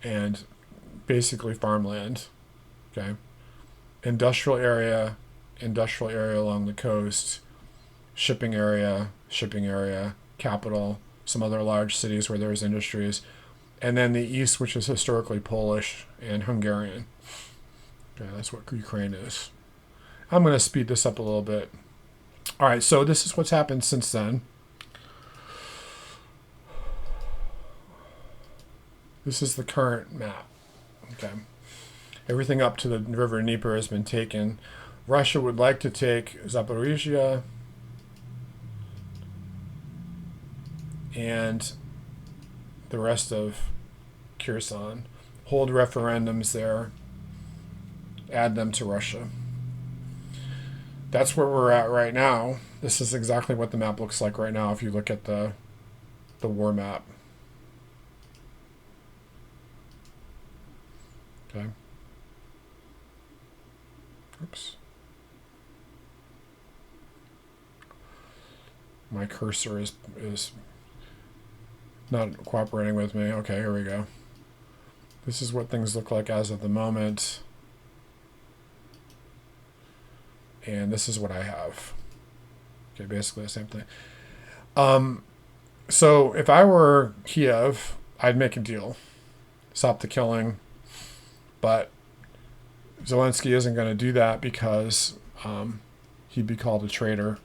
And basically farmland. Okay. Industrial area along the coast, shipping area, capital, some other large cities where there's industries, and then the east, which is historically Polish and Hungarian. Okay, that's what Ukraine is. I'm going to speed this up a little bit. All right, so this is what's happened since then. This is the current map. Okay. Everything up to the river Dnieper has been taken. Russia would like to take Zaporizhia and the rest of Kherson, hold referendums there, add them to Russia. That's where we're at right now. This is exactly what the map looks like right now if you look at the war map. Okay. Oops. My cursor is not cooperating with me. Okay, here we go. This is what things look like as of the moment. And this is what I have. Okay, basically the same thing. So if I were Kiev, I'd make a deal. Stop the killing. But Zelensky isn't going to do that because he'd be called a traitor.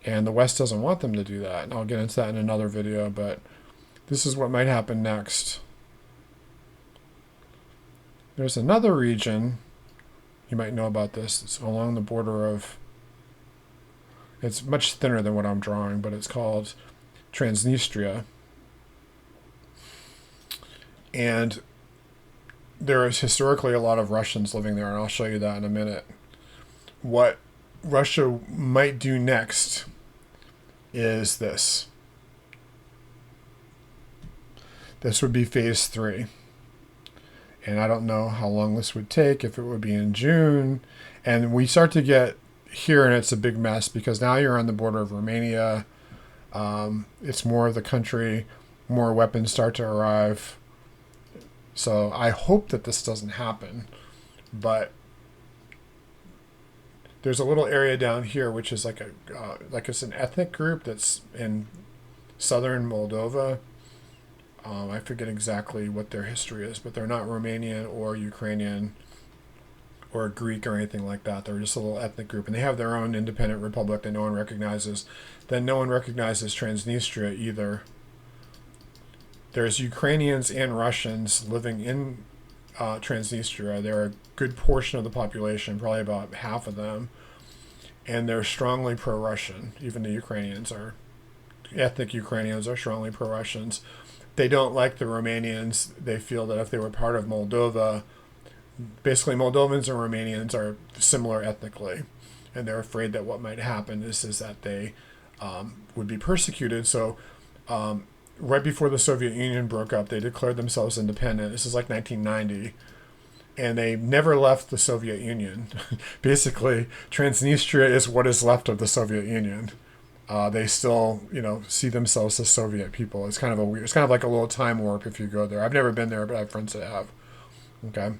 And the West doesn't want them to do that. And I'll get into that in another video, but this is what might happen next. There's another region, you might know about this, it's along the border of, it's much thinner than what I'm drawing, but it's called Transnistria. And there is historically a lot of Russians living there, and I'll show you that in a minute. What Russia might do next is this. This would be phase 3. And I don't know how long this would take, if it would be in June. And we start to get here, and it's a big mess because now you're on the border of Romania. It's more of the country. More weapons start to arrive. So I hope that this doesn't happen. But there's a little area down here which is like it's an ethnic group that's in southern Moldova. I forget exactly what their history is, but they're not Romanian or Ukrainian or Greek or anything like that. They're just a little ethnic group, and they have their own independent republic that no one recognizes. Then no one recognizes Transnistria either. There's Ukrainians and Russians living in Transnistria. They're a good portion of the population, probably about half of them, and they're strongly pro-Russian. Even the Ukrainians are, ethnic Ukrainians are strongly pro-Russians. They don't like the Romanians. They feel that if they were part of Moldova, basically Moldovans and Romanians are similar ethnically, and they're afraid that what might happen is that they would be persecuted. So right before the Soviet Union broke up, they declared themselves independent. This is like 1990. And they never left the Soviet Union. Basically, Transnistria is what is left of the Soviet Union. They still, see themselves as Soviet people. It's kind of it's kind of like a little time warp if you go there. I've never been there, but I have friends that have. Okay.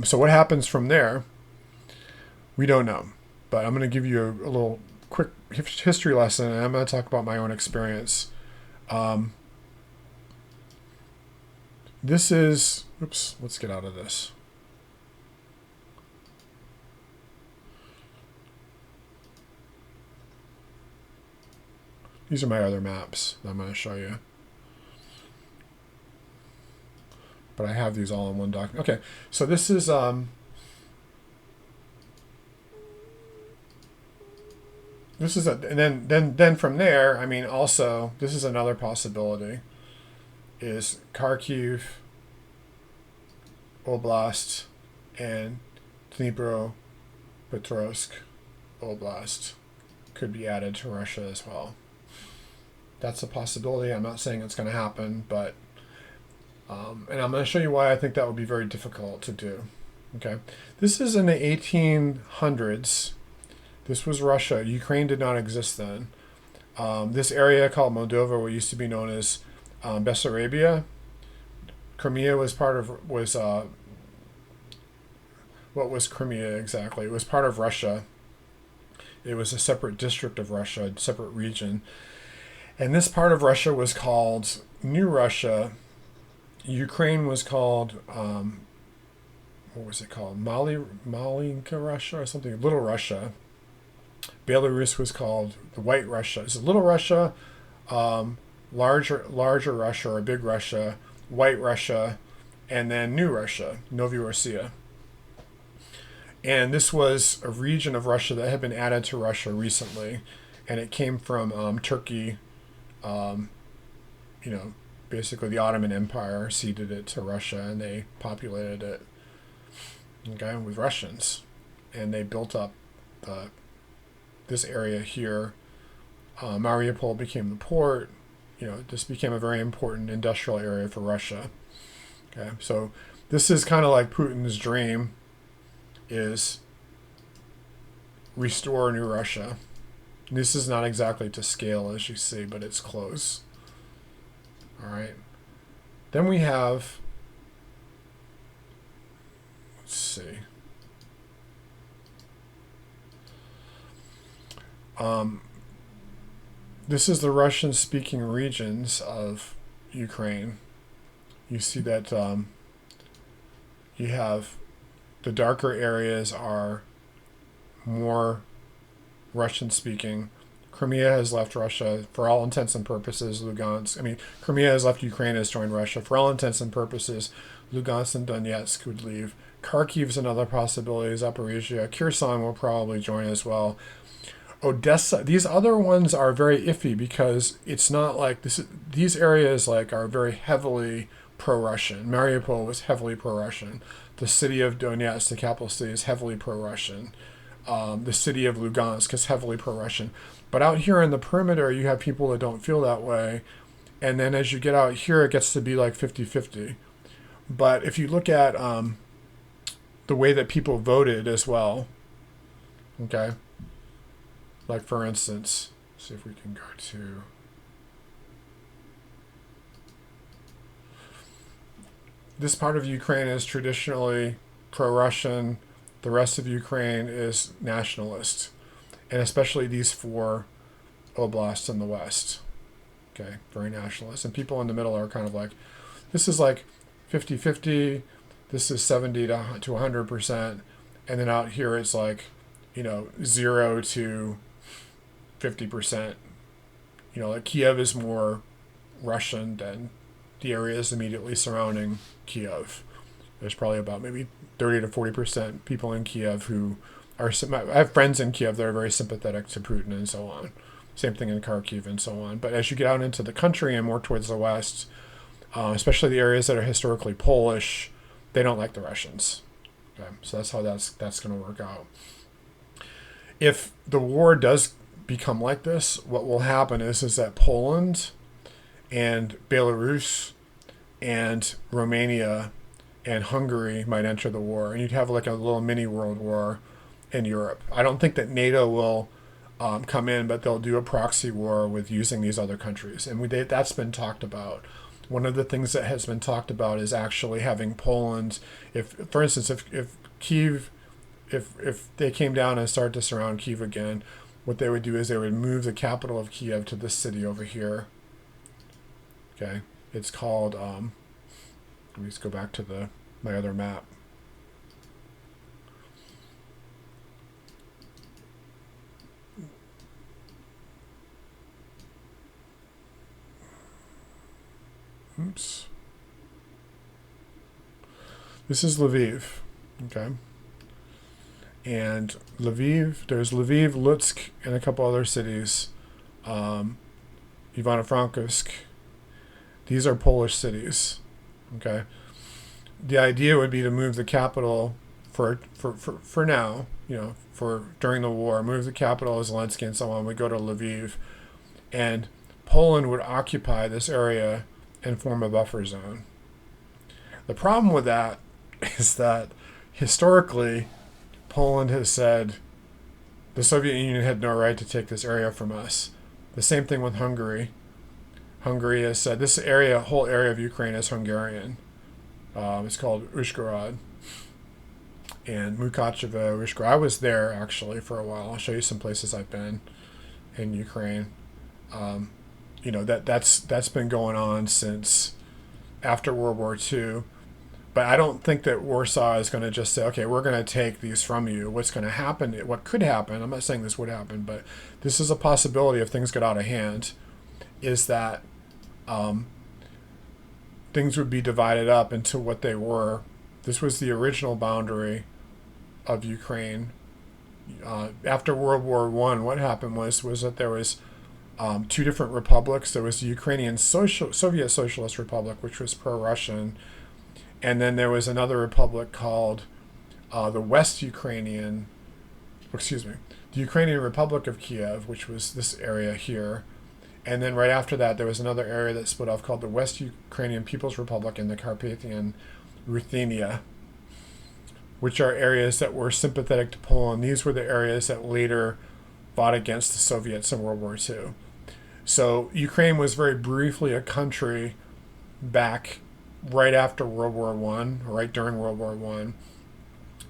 So what happens from there, we don't know. But I'm going to give you a little quick history lesson, and I'm going to talk about my own experience. This is, oops, let's get out of this. These are my other maps that I'm going to show you. But I have these all in one document. Okay, so this is and then from there, I mean, also this is another possibility, is Kharkiv Oblast and Dnipropetrovsk Oblast could be added to Russia as well. That's a possibility. I'm not saying it's going to happen, but and I'm going to show you why I think that would be very difficult to do. Okay, this is in the 1800s. This was Russia. Ukraine did not exist then. This area called Moldova, what used to be known as Bessarabia. Crimea was part of what was Crimea exactly? It was part of Russia. It was a separate district of Russia, a separate region. And this part of Russia was called New Russia. Ukraine was called, what was it called? Malinka Russia or something, Little Russia. Belarus was called the White Russia. It's Little Russia, larger Russia or Big Russia, White Russia, and then New Russia, Novorossiya. And this was a region of Russia that had been added to Russia recently, and it came from Turkey basically the Ottoman Empire ceded it to Russia, and they populated it, okay, with Russians, and they built up this area here. Mariupol became the port. This became a very important industrial area for Russia. Okay, so this is kind of like Putin's dream, is restore New Russia. This is not exactly to scale, as you see, but it's close. All right. Then we have, let's see. This is the Russian-speaking regions of Ukraine. You see that you have the darker areas are more Russian-speaking. Crimea has left Russia for all intents and purposes. Crimea has left Ukraine, has joined Russia. For all intents and purposes, Lugansk and Donetsk would leave. Kharkiv is another possibility. Zaporizhia. Kherson will probably join as well. Odessa. These other ones are very iffy because it's not like this. These areas are very heavily pro-Russian. Mariupol was heavily pro-Russian. The city of Donetsk, the capital city, is heavily pro-Russian. The city of Lugansk is heavily pro-Russian. But out here in the perimeter, you have people that don't feel that way. And then as you get out here, it gets to be like 50-50. But if you look at the way that people voted as well, okay, like for instance, see if we can go to... This part of Ukraine is traditionally pro-Russian. The rest of Ukraine is nationalist. And especially these 4 oblasts in the west. Okay, very nationalist. And people in the middle are kind of like, this is like 50-50. This is 70 to 100%. And then out here it's like, 0 to 50%. Like Kiev is more Russian than the areas immediately surrounding Kiev. There's probably about maybe 30 to 40% people in Kiev who are... I have friends in Kiev that are very sympathetic to Putin and so on. Same thing in Kharkiv and so on. But as you get out into the country and more towards the west, especially the areas that are historically Polish, they don't like the Russians. Okay, so that's how that's going to work out. If the war does become like this, what will happen is that Poland and Belarus and Romania and Hungary might enter the war, and you'd have like a little mini world war in Europe. I don't think that NATO will come in, but they'll do a proxy war with using these other countries, and that's been talked about. One of the things that has been talked about is actually having Poland, for instance, if Kiev, if they came down and started to surround Kiev again, what they would do is they would move the capital of Kiev to this city over here. Okay, it's called, let me just go back to my other map. Oops. This is Lviv, okay? And Lviv, there's Lviv, Lutsk, and a couple other cities. Ivano-Frankivsk. These are Polish cities, okay? The idea would be to move the capital for now, for during the war, move the capital of Zelensky and so on. We go to Lviv, and Poland would occupy this area and form a buffer zone. The problem with that is that historically, Poland has said the Soviet Union had no right to take this area from us. The same thing with Hungary. Hungary has said this whole area of Ukraine is Hungarian. It's called Uzhgorod and Mukachevo, Uzhgorod. I was there actually for a while. I'll show you some places I've been in Ukraine. That's been going on since after World War II. But I don't think that Warsaw is going to just say, okay, we're going to take these from you. What's going to happen, what could happen, I'm not saying this would happen, but this is a possibility if things get out of hand, is that things would be divided up into what they were. This was the original boundary of Ukraine. After World War I, what happened was that there was two different republics. There was the Ukrainian Soviet Socialist Republic, which was pro-Russian, and then there was another republic called the West Ukrainian, excuse me, the Ukrainian Republic of Kiev, which was this area here. And then right after that, there was another area that split off called the West Ukrainian People's Republic and the Carpathian Ruthenia, which are areas that were sympathetic to Poland. These were the areas that later fought against the Soviets in World War II. So Ukraine was very briefly a country back right after World War I, right during World War I.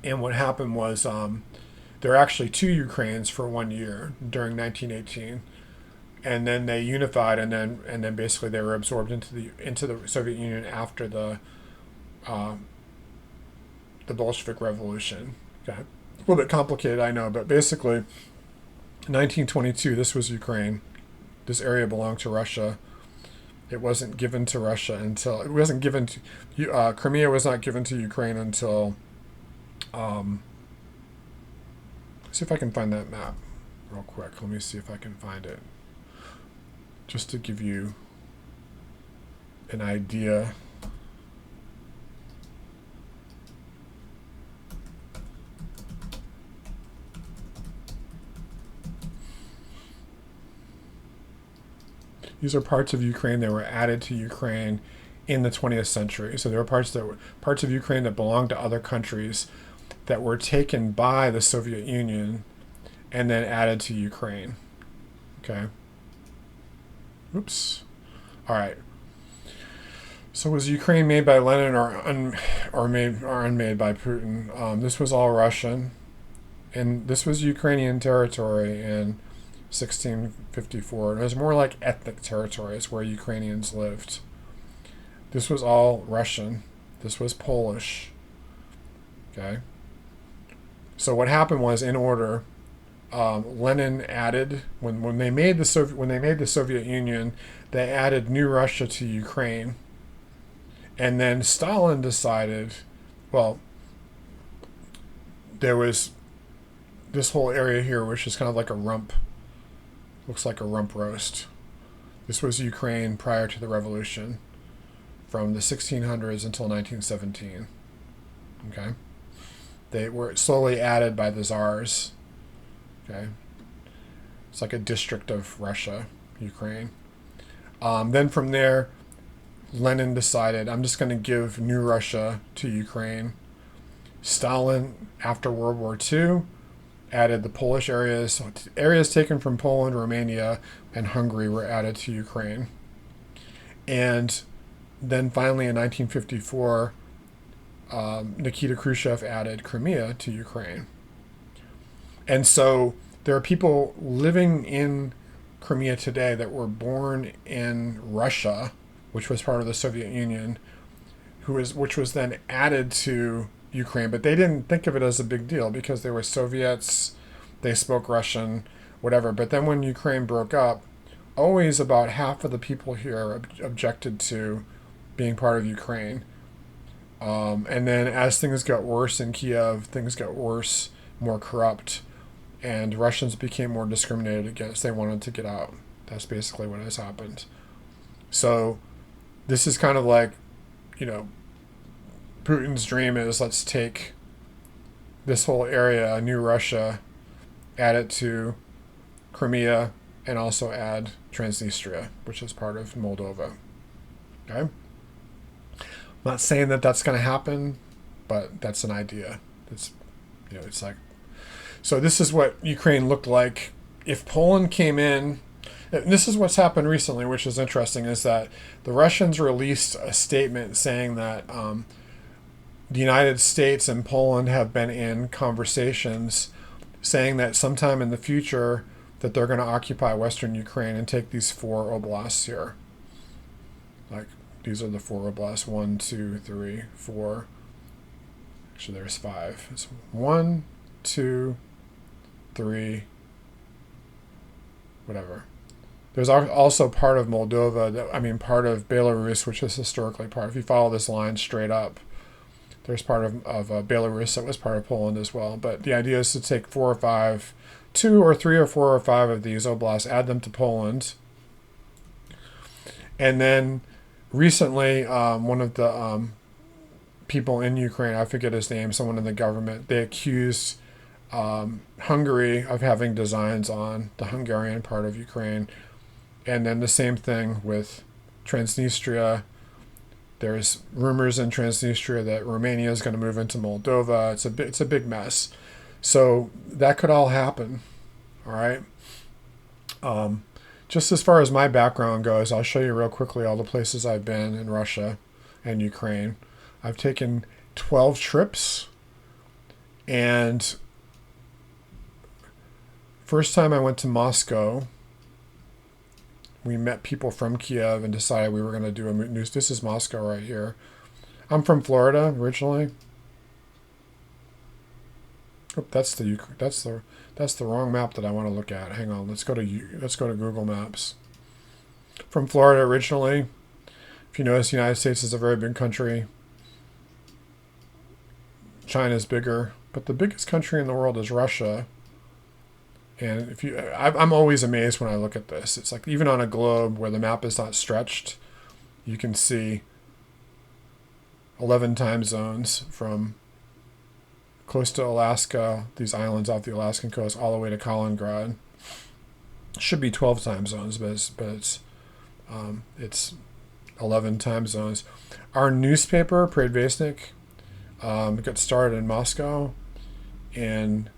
And what happened was there were actually two Ukraines for 1 year during 1918. And then they unified, and then basically they were absorbed into the Soviet Union after the Bolshevik Revolution. Okay, a little bit complicated, I know, but basically, in 1922, this was Ukraine. This area belonged to Russia. It wasn't given to Russia until Crimea was not given to Ukraine until. Let's see if I can find that map real quick. Let me see if I can find it. Just to give you an idea. These are parts of Ukraine that were added to Ukraine in the 20th century. So there were parts of Ukraine that belonged to other countries that were taken by the Soviet Union and then added to Ukraine. Okay. Oops. All right. So was Ukraine made by Lenin or unmade by Putin? This was all Russian, and this was Ukrainian territory in 1654. It was more like ethnic territories where Ukrainians lived. This was all Russian. This was Polish. Okay. So what happened was, in order, Lenin added when they made the Soviet Union, they added New Russia to Ukraine, and then Stalin decided, well, there was this whole area here, which is kind of like a rump, looks like a rump roast. This was Ukraine prior to the revolution, from the 1600s until 1917. Okay, they were slowly added by the czars. Okay, it's like a district of Russia, Ukraine. Then from there, Lenin decided, I'm just going to give New Russia to Ukraine. Stalin, after World War II, added the Polish areas. So areas taken from Poland, Romania, and Hungary were added to Ukraine. And then finally in 1954, Nikita Khrushchev added Crimea to Ukraine. And so there are people living in Crimea today that were born in Russia, which was part of the Soviet Union, which was then added to Ukraine. But they didn't think of it as a big deal because they were Soviets, they spoke Russian, whatever. But then when Ukraine broke up, always about half of the people here objected to being part of Ukraine. And then as things got worse in Kiev, things got worse, more corrupt, and Russians became more discriminated against. They wanted to get out. That's basically what has happened. So this is kind of like, Putin's dream is, let's take this whole area, New Russia, add it to Crimea, and also add Transnistria, which is part of Moldova. Okay? I'm not saying that that's going to happen, but that's an idea. It's, it's like, so this is what Ukraine looked like if Poland came in. This is what's happened recently, which is interesting, is that the Russians released a statement saying that the United States and Poland have been in conversations saying that sometime in the future that they're going to occupy Western Ukraine and take these 4 oblasts here. Like, these are the 4 oblasts. 1, 2, 3, 4. Actually, there's 5. It's 1, 2, 3, whatever. There's also part of Moldova, part of Belarus, which is historically part. If you follow this line straight up, there's part of Belarus that was part of Poland as well. But the idea is to take 4 or 5 2 or 3 or 4 or 5 of these oblasts, add them to Poland. And then recently, one of the people in Ukraine, I forget his name, someone in the government, they accused Hungary of having designs on the Hungarian part of Ukraine. And then the same thing with Transnistria. There's rumors in Transnistria that Romania is going to move into Moldova. It's a big mess. So that could all happen. All right. Just as far as my background goes, I'll show you real quickly all the places I've been in Russia and Ukraine. I've taken 12 trips, and first time I went to Moscow, we met people from Kiev and decided we were going to do a news. This is Moscow right here. I'm from Florida originally. Oh, that's the wrong map that I want to look at. Hang on, let's go to Google Maps. From Florida originally. If you notice, the United States is a very big country. China's bigger, but the biggest country in the world is Russia. And I'm always amazed when I look at this. It's like even on a globe where the map is not stretched, you can see 11 time zones from close to Alaska, these islands off the Alaskan coast, all the way to Kaliningrad. Should be 12 time zones, but it's 11 time zones. Our newspaper, Predvestnik, got started in Moscow, and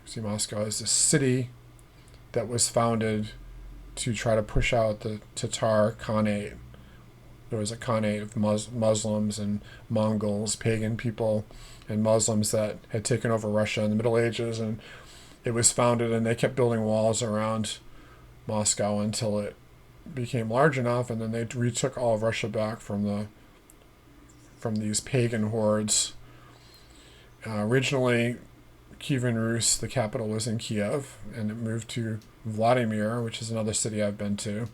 see, Moscow is a city that was founded to try to push out the Tatar Khanate. There was a Khanate of Muslims and Mongols, pagan people, and Muslims that had taken over Russia in the Middle Ages, and it was founded, and they kept building walls around Moscow until it became large enough, and then they retook all of Russia back from these pagan hordes. Originally, Kievan Rus, the capital, was in Kiev, and it moved to Vladimir, which is another city I've been to.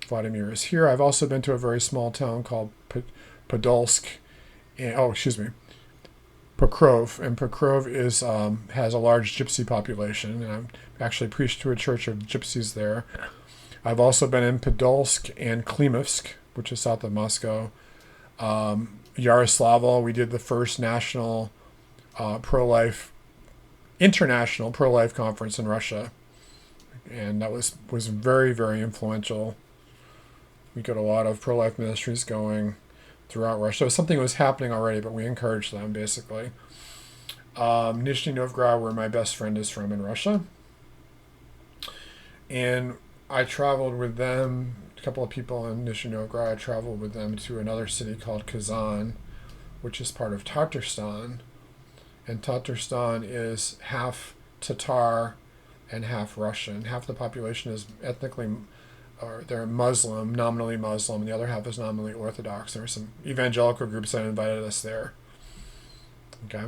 Vladimir is here. I've also been to a very small town called Podolsk, Pokrov, and Pokrov has a large gypsy population, and I've actually preached to a church of gypsies there. I've also been in Podolsk and Klimovsk, which is south of Moscow. Yaroslavl, we did the first national international pro-life conference in Russia, and that was very, very influential. We got a lot of pro-life ministries going throughout Russia. So something was happening already, but we encouraged them, basically. Nizhny Novgorod, where my best friend is from in Russia, and I traveled with them, a couple of people in Nizhny Novgorod. I traveled with them to another city called Kazan, which is part of Tatarstan. And Tatarstan is half Tatar and half Russian. Half the population is ethnically, or they're Muslim, nominally Muslim, and the other half is nominally Orthodox. There are some evangelical groups that invited us there. Okay.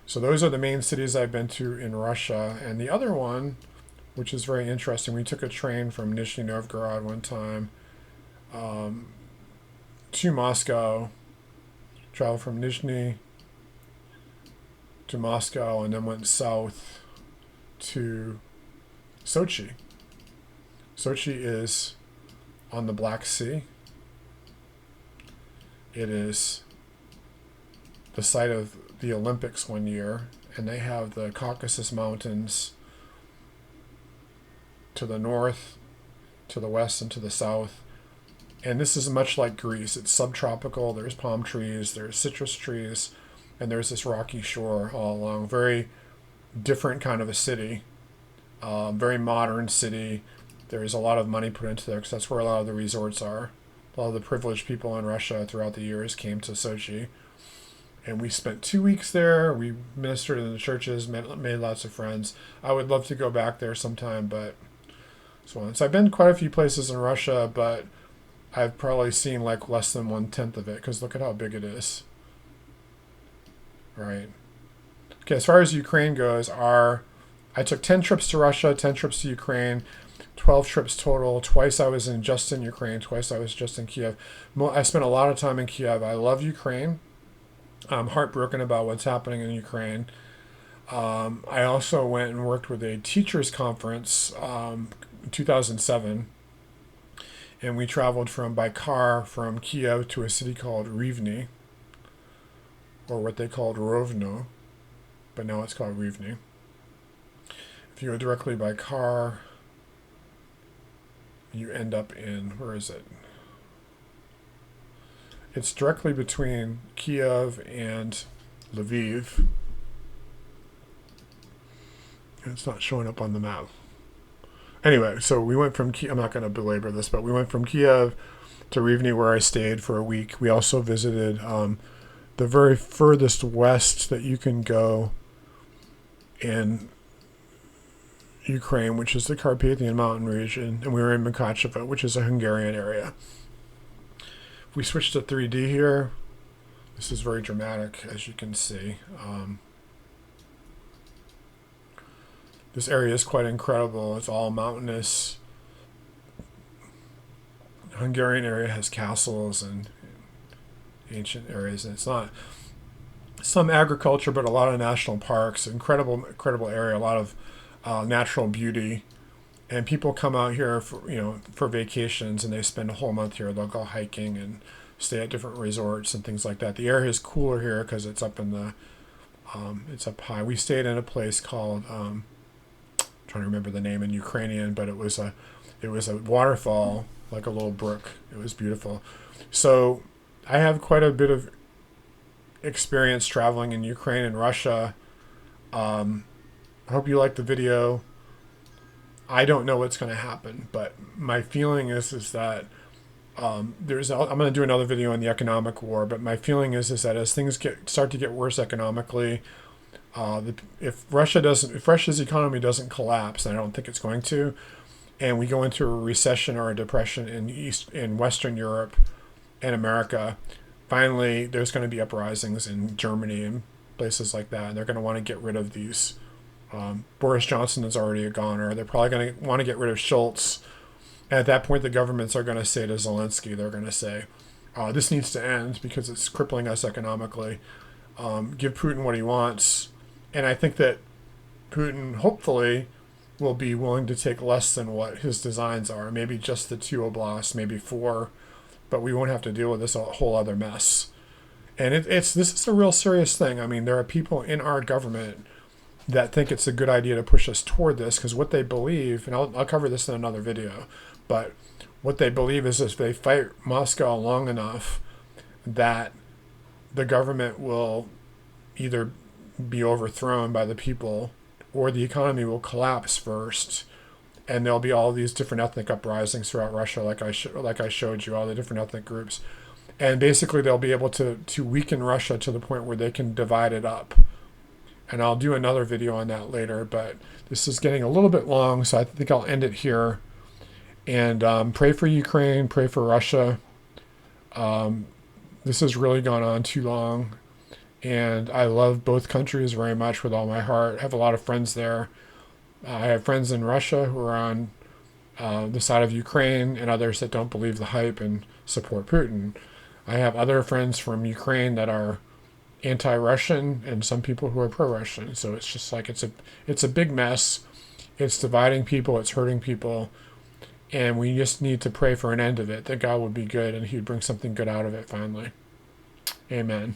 So those are the main cities I've been to in Russia. And the other one, which is very interesting, we took a train from Nizhny Novgorod one time to Moscow, traveled from Nizhny to Moscow, and then went south to Sochi. Sochi is on the Black Sea. It is the site of the Olympics one year, and they have the Caucasus Mountains to the north, to the west, and to the south. And this is much like Greece. It's subtropical. There's palm trees, there's citrus trees, and there's this rocky shore all along. Very different kind of a city. Very modern city. There's a lot of money put into there because that's where a lot of the resorts are. A lot of the privileged people in Russia throughout the years came to Sochi. And we spent 2 weeks there. We ministered in the churches, made lots of friends. I would love to go back there sometime, but so I've been quite a few places in Russia, but I've probably seen like less than 1/10 of it because look at how big it is. Right. Okay, as far as Ukraine goes, I took 10 trips to Russia, 10 trips to Ukraine, 12 trips total. Twice I was just in Ukraine, twice I was just in Kiev. I spent a lot of time in Kiev. I love Ukraine. I'm heartbroken about what's happening in Ukraine. I also went and worked with a teachers conference in 2007, and we traveled by car from Kiev to a city called Rivne, or what they called Rovno, but now it's called Rivne. If you go directly by car, you end up in, where is it? It's directly between Kiev and Lviv. It's not showing up on the map. Anyway, so we went from Kiev. I'm not going to belabor this, but we went from Kiev to Rivne, where I stayed for a week. We also visited the very furthest west that you can go in Ukraine, which is the Carpathian mountain region, and we were in Makachevo, which is a Hungarian area. If we switch to 3D here, this is very dramatic, as you can see. This area is quite incredible. It's all mountainous. The Hungarian area has castles and ancient areas, and it's not some agriculture, but a lot of national parks. Incredible area. A lot of natural beauty, and people come out here for vacations, and they spend a whole month here. They'll go hiking and stay at different resorts and things like that. The area is cooler here because it's up in the it's up high. We stayed in a place called trying to remember the name in Ukrainian, but it was a waterfall, like a little brook. It was beautiful. So I have quite a bit of experience traveling in Ukraine and Russia. I hope you liked the video. I don't know what's going to happen, but my feeling is that I'm going to do another video on the economic war, but my feeling is that as things start to get worse economically, if Russia's economy doesn't collapse, and I don't think it's going to, and we go into a recession or a depression in Western Europe and America, finally there's going to be uprisings in Germany and places like that, and they're going to want to get rid of these. Boris Johnson is already a goner. They're probably going to want to get rid of Schultz. And at that point, the governments are going to say to Zelensky, they're going to say, this needs to end because it's crippling us economically. Give Putin what he wants. And I think that Putin, hopefully, will be willing to take less than what his designs are. Maybe just the 2 oblasts, maybe 4. But we won't have to deal with this whole other mess. And this is a real serious thing. I mean, there are people in our government that think it's a good idea to push us toward this, because what they believe, and I'll cover this in another video, but what they believe is if they fight Moscow long enough, that the government will either be overthrown by the people or the economy will collapse first, and there'll be all these different ethnic uprisings throughout Russia, like I showed you, all the different ethnic groups, and basically they'll be able to weaken Russia to the point where they can divide it up. And I'll do another video on that later, but this is getting a little bit long, so I think I'll end it here. And pray for Ukraine, pray for Russia. This has really gone on too long. And I love both countries very much with all my heart. I have a lot of friends there. I have friends in Russia who are on the side of Ukraine, and others that don't believe the hype and support Putin. I have other friends from Ukraine that are anti-Russian, and some people who are pro-Russian. So it's just like it's a big mess. It's dividing people. It's hurting people. And we just need to pray for an end of it, that God would be good and He'd bring something good out of it finally. Amen.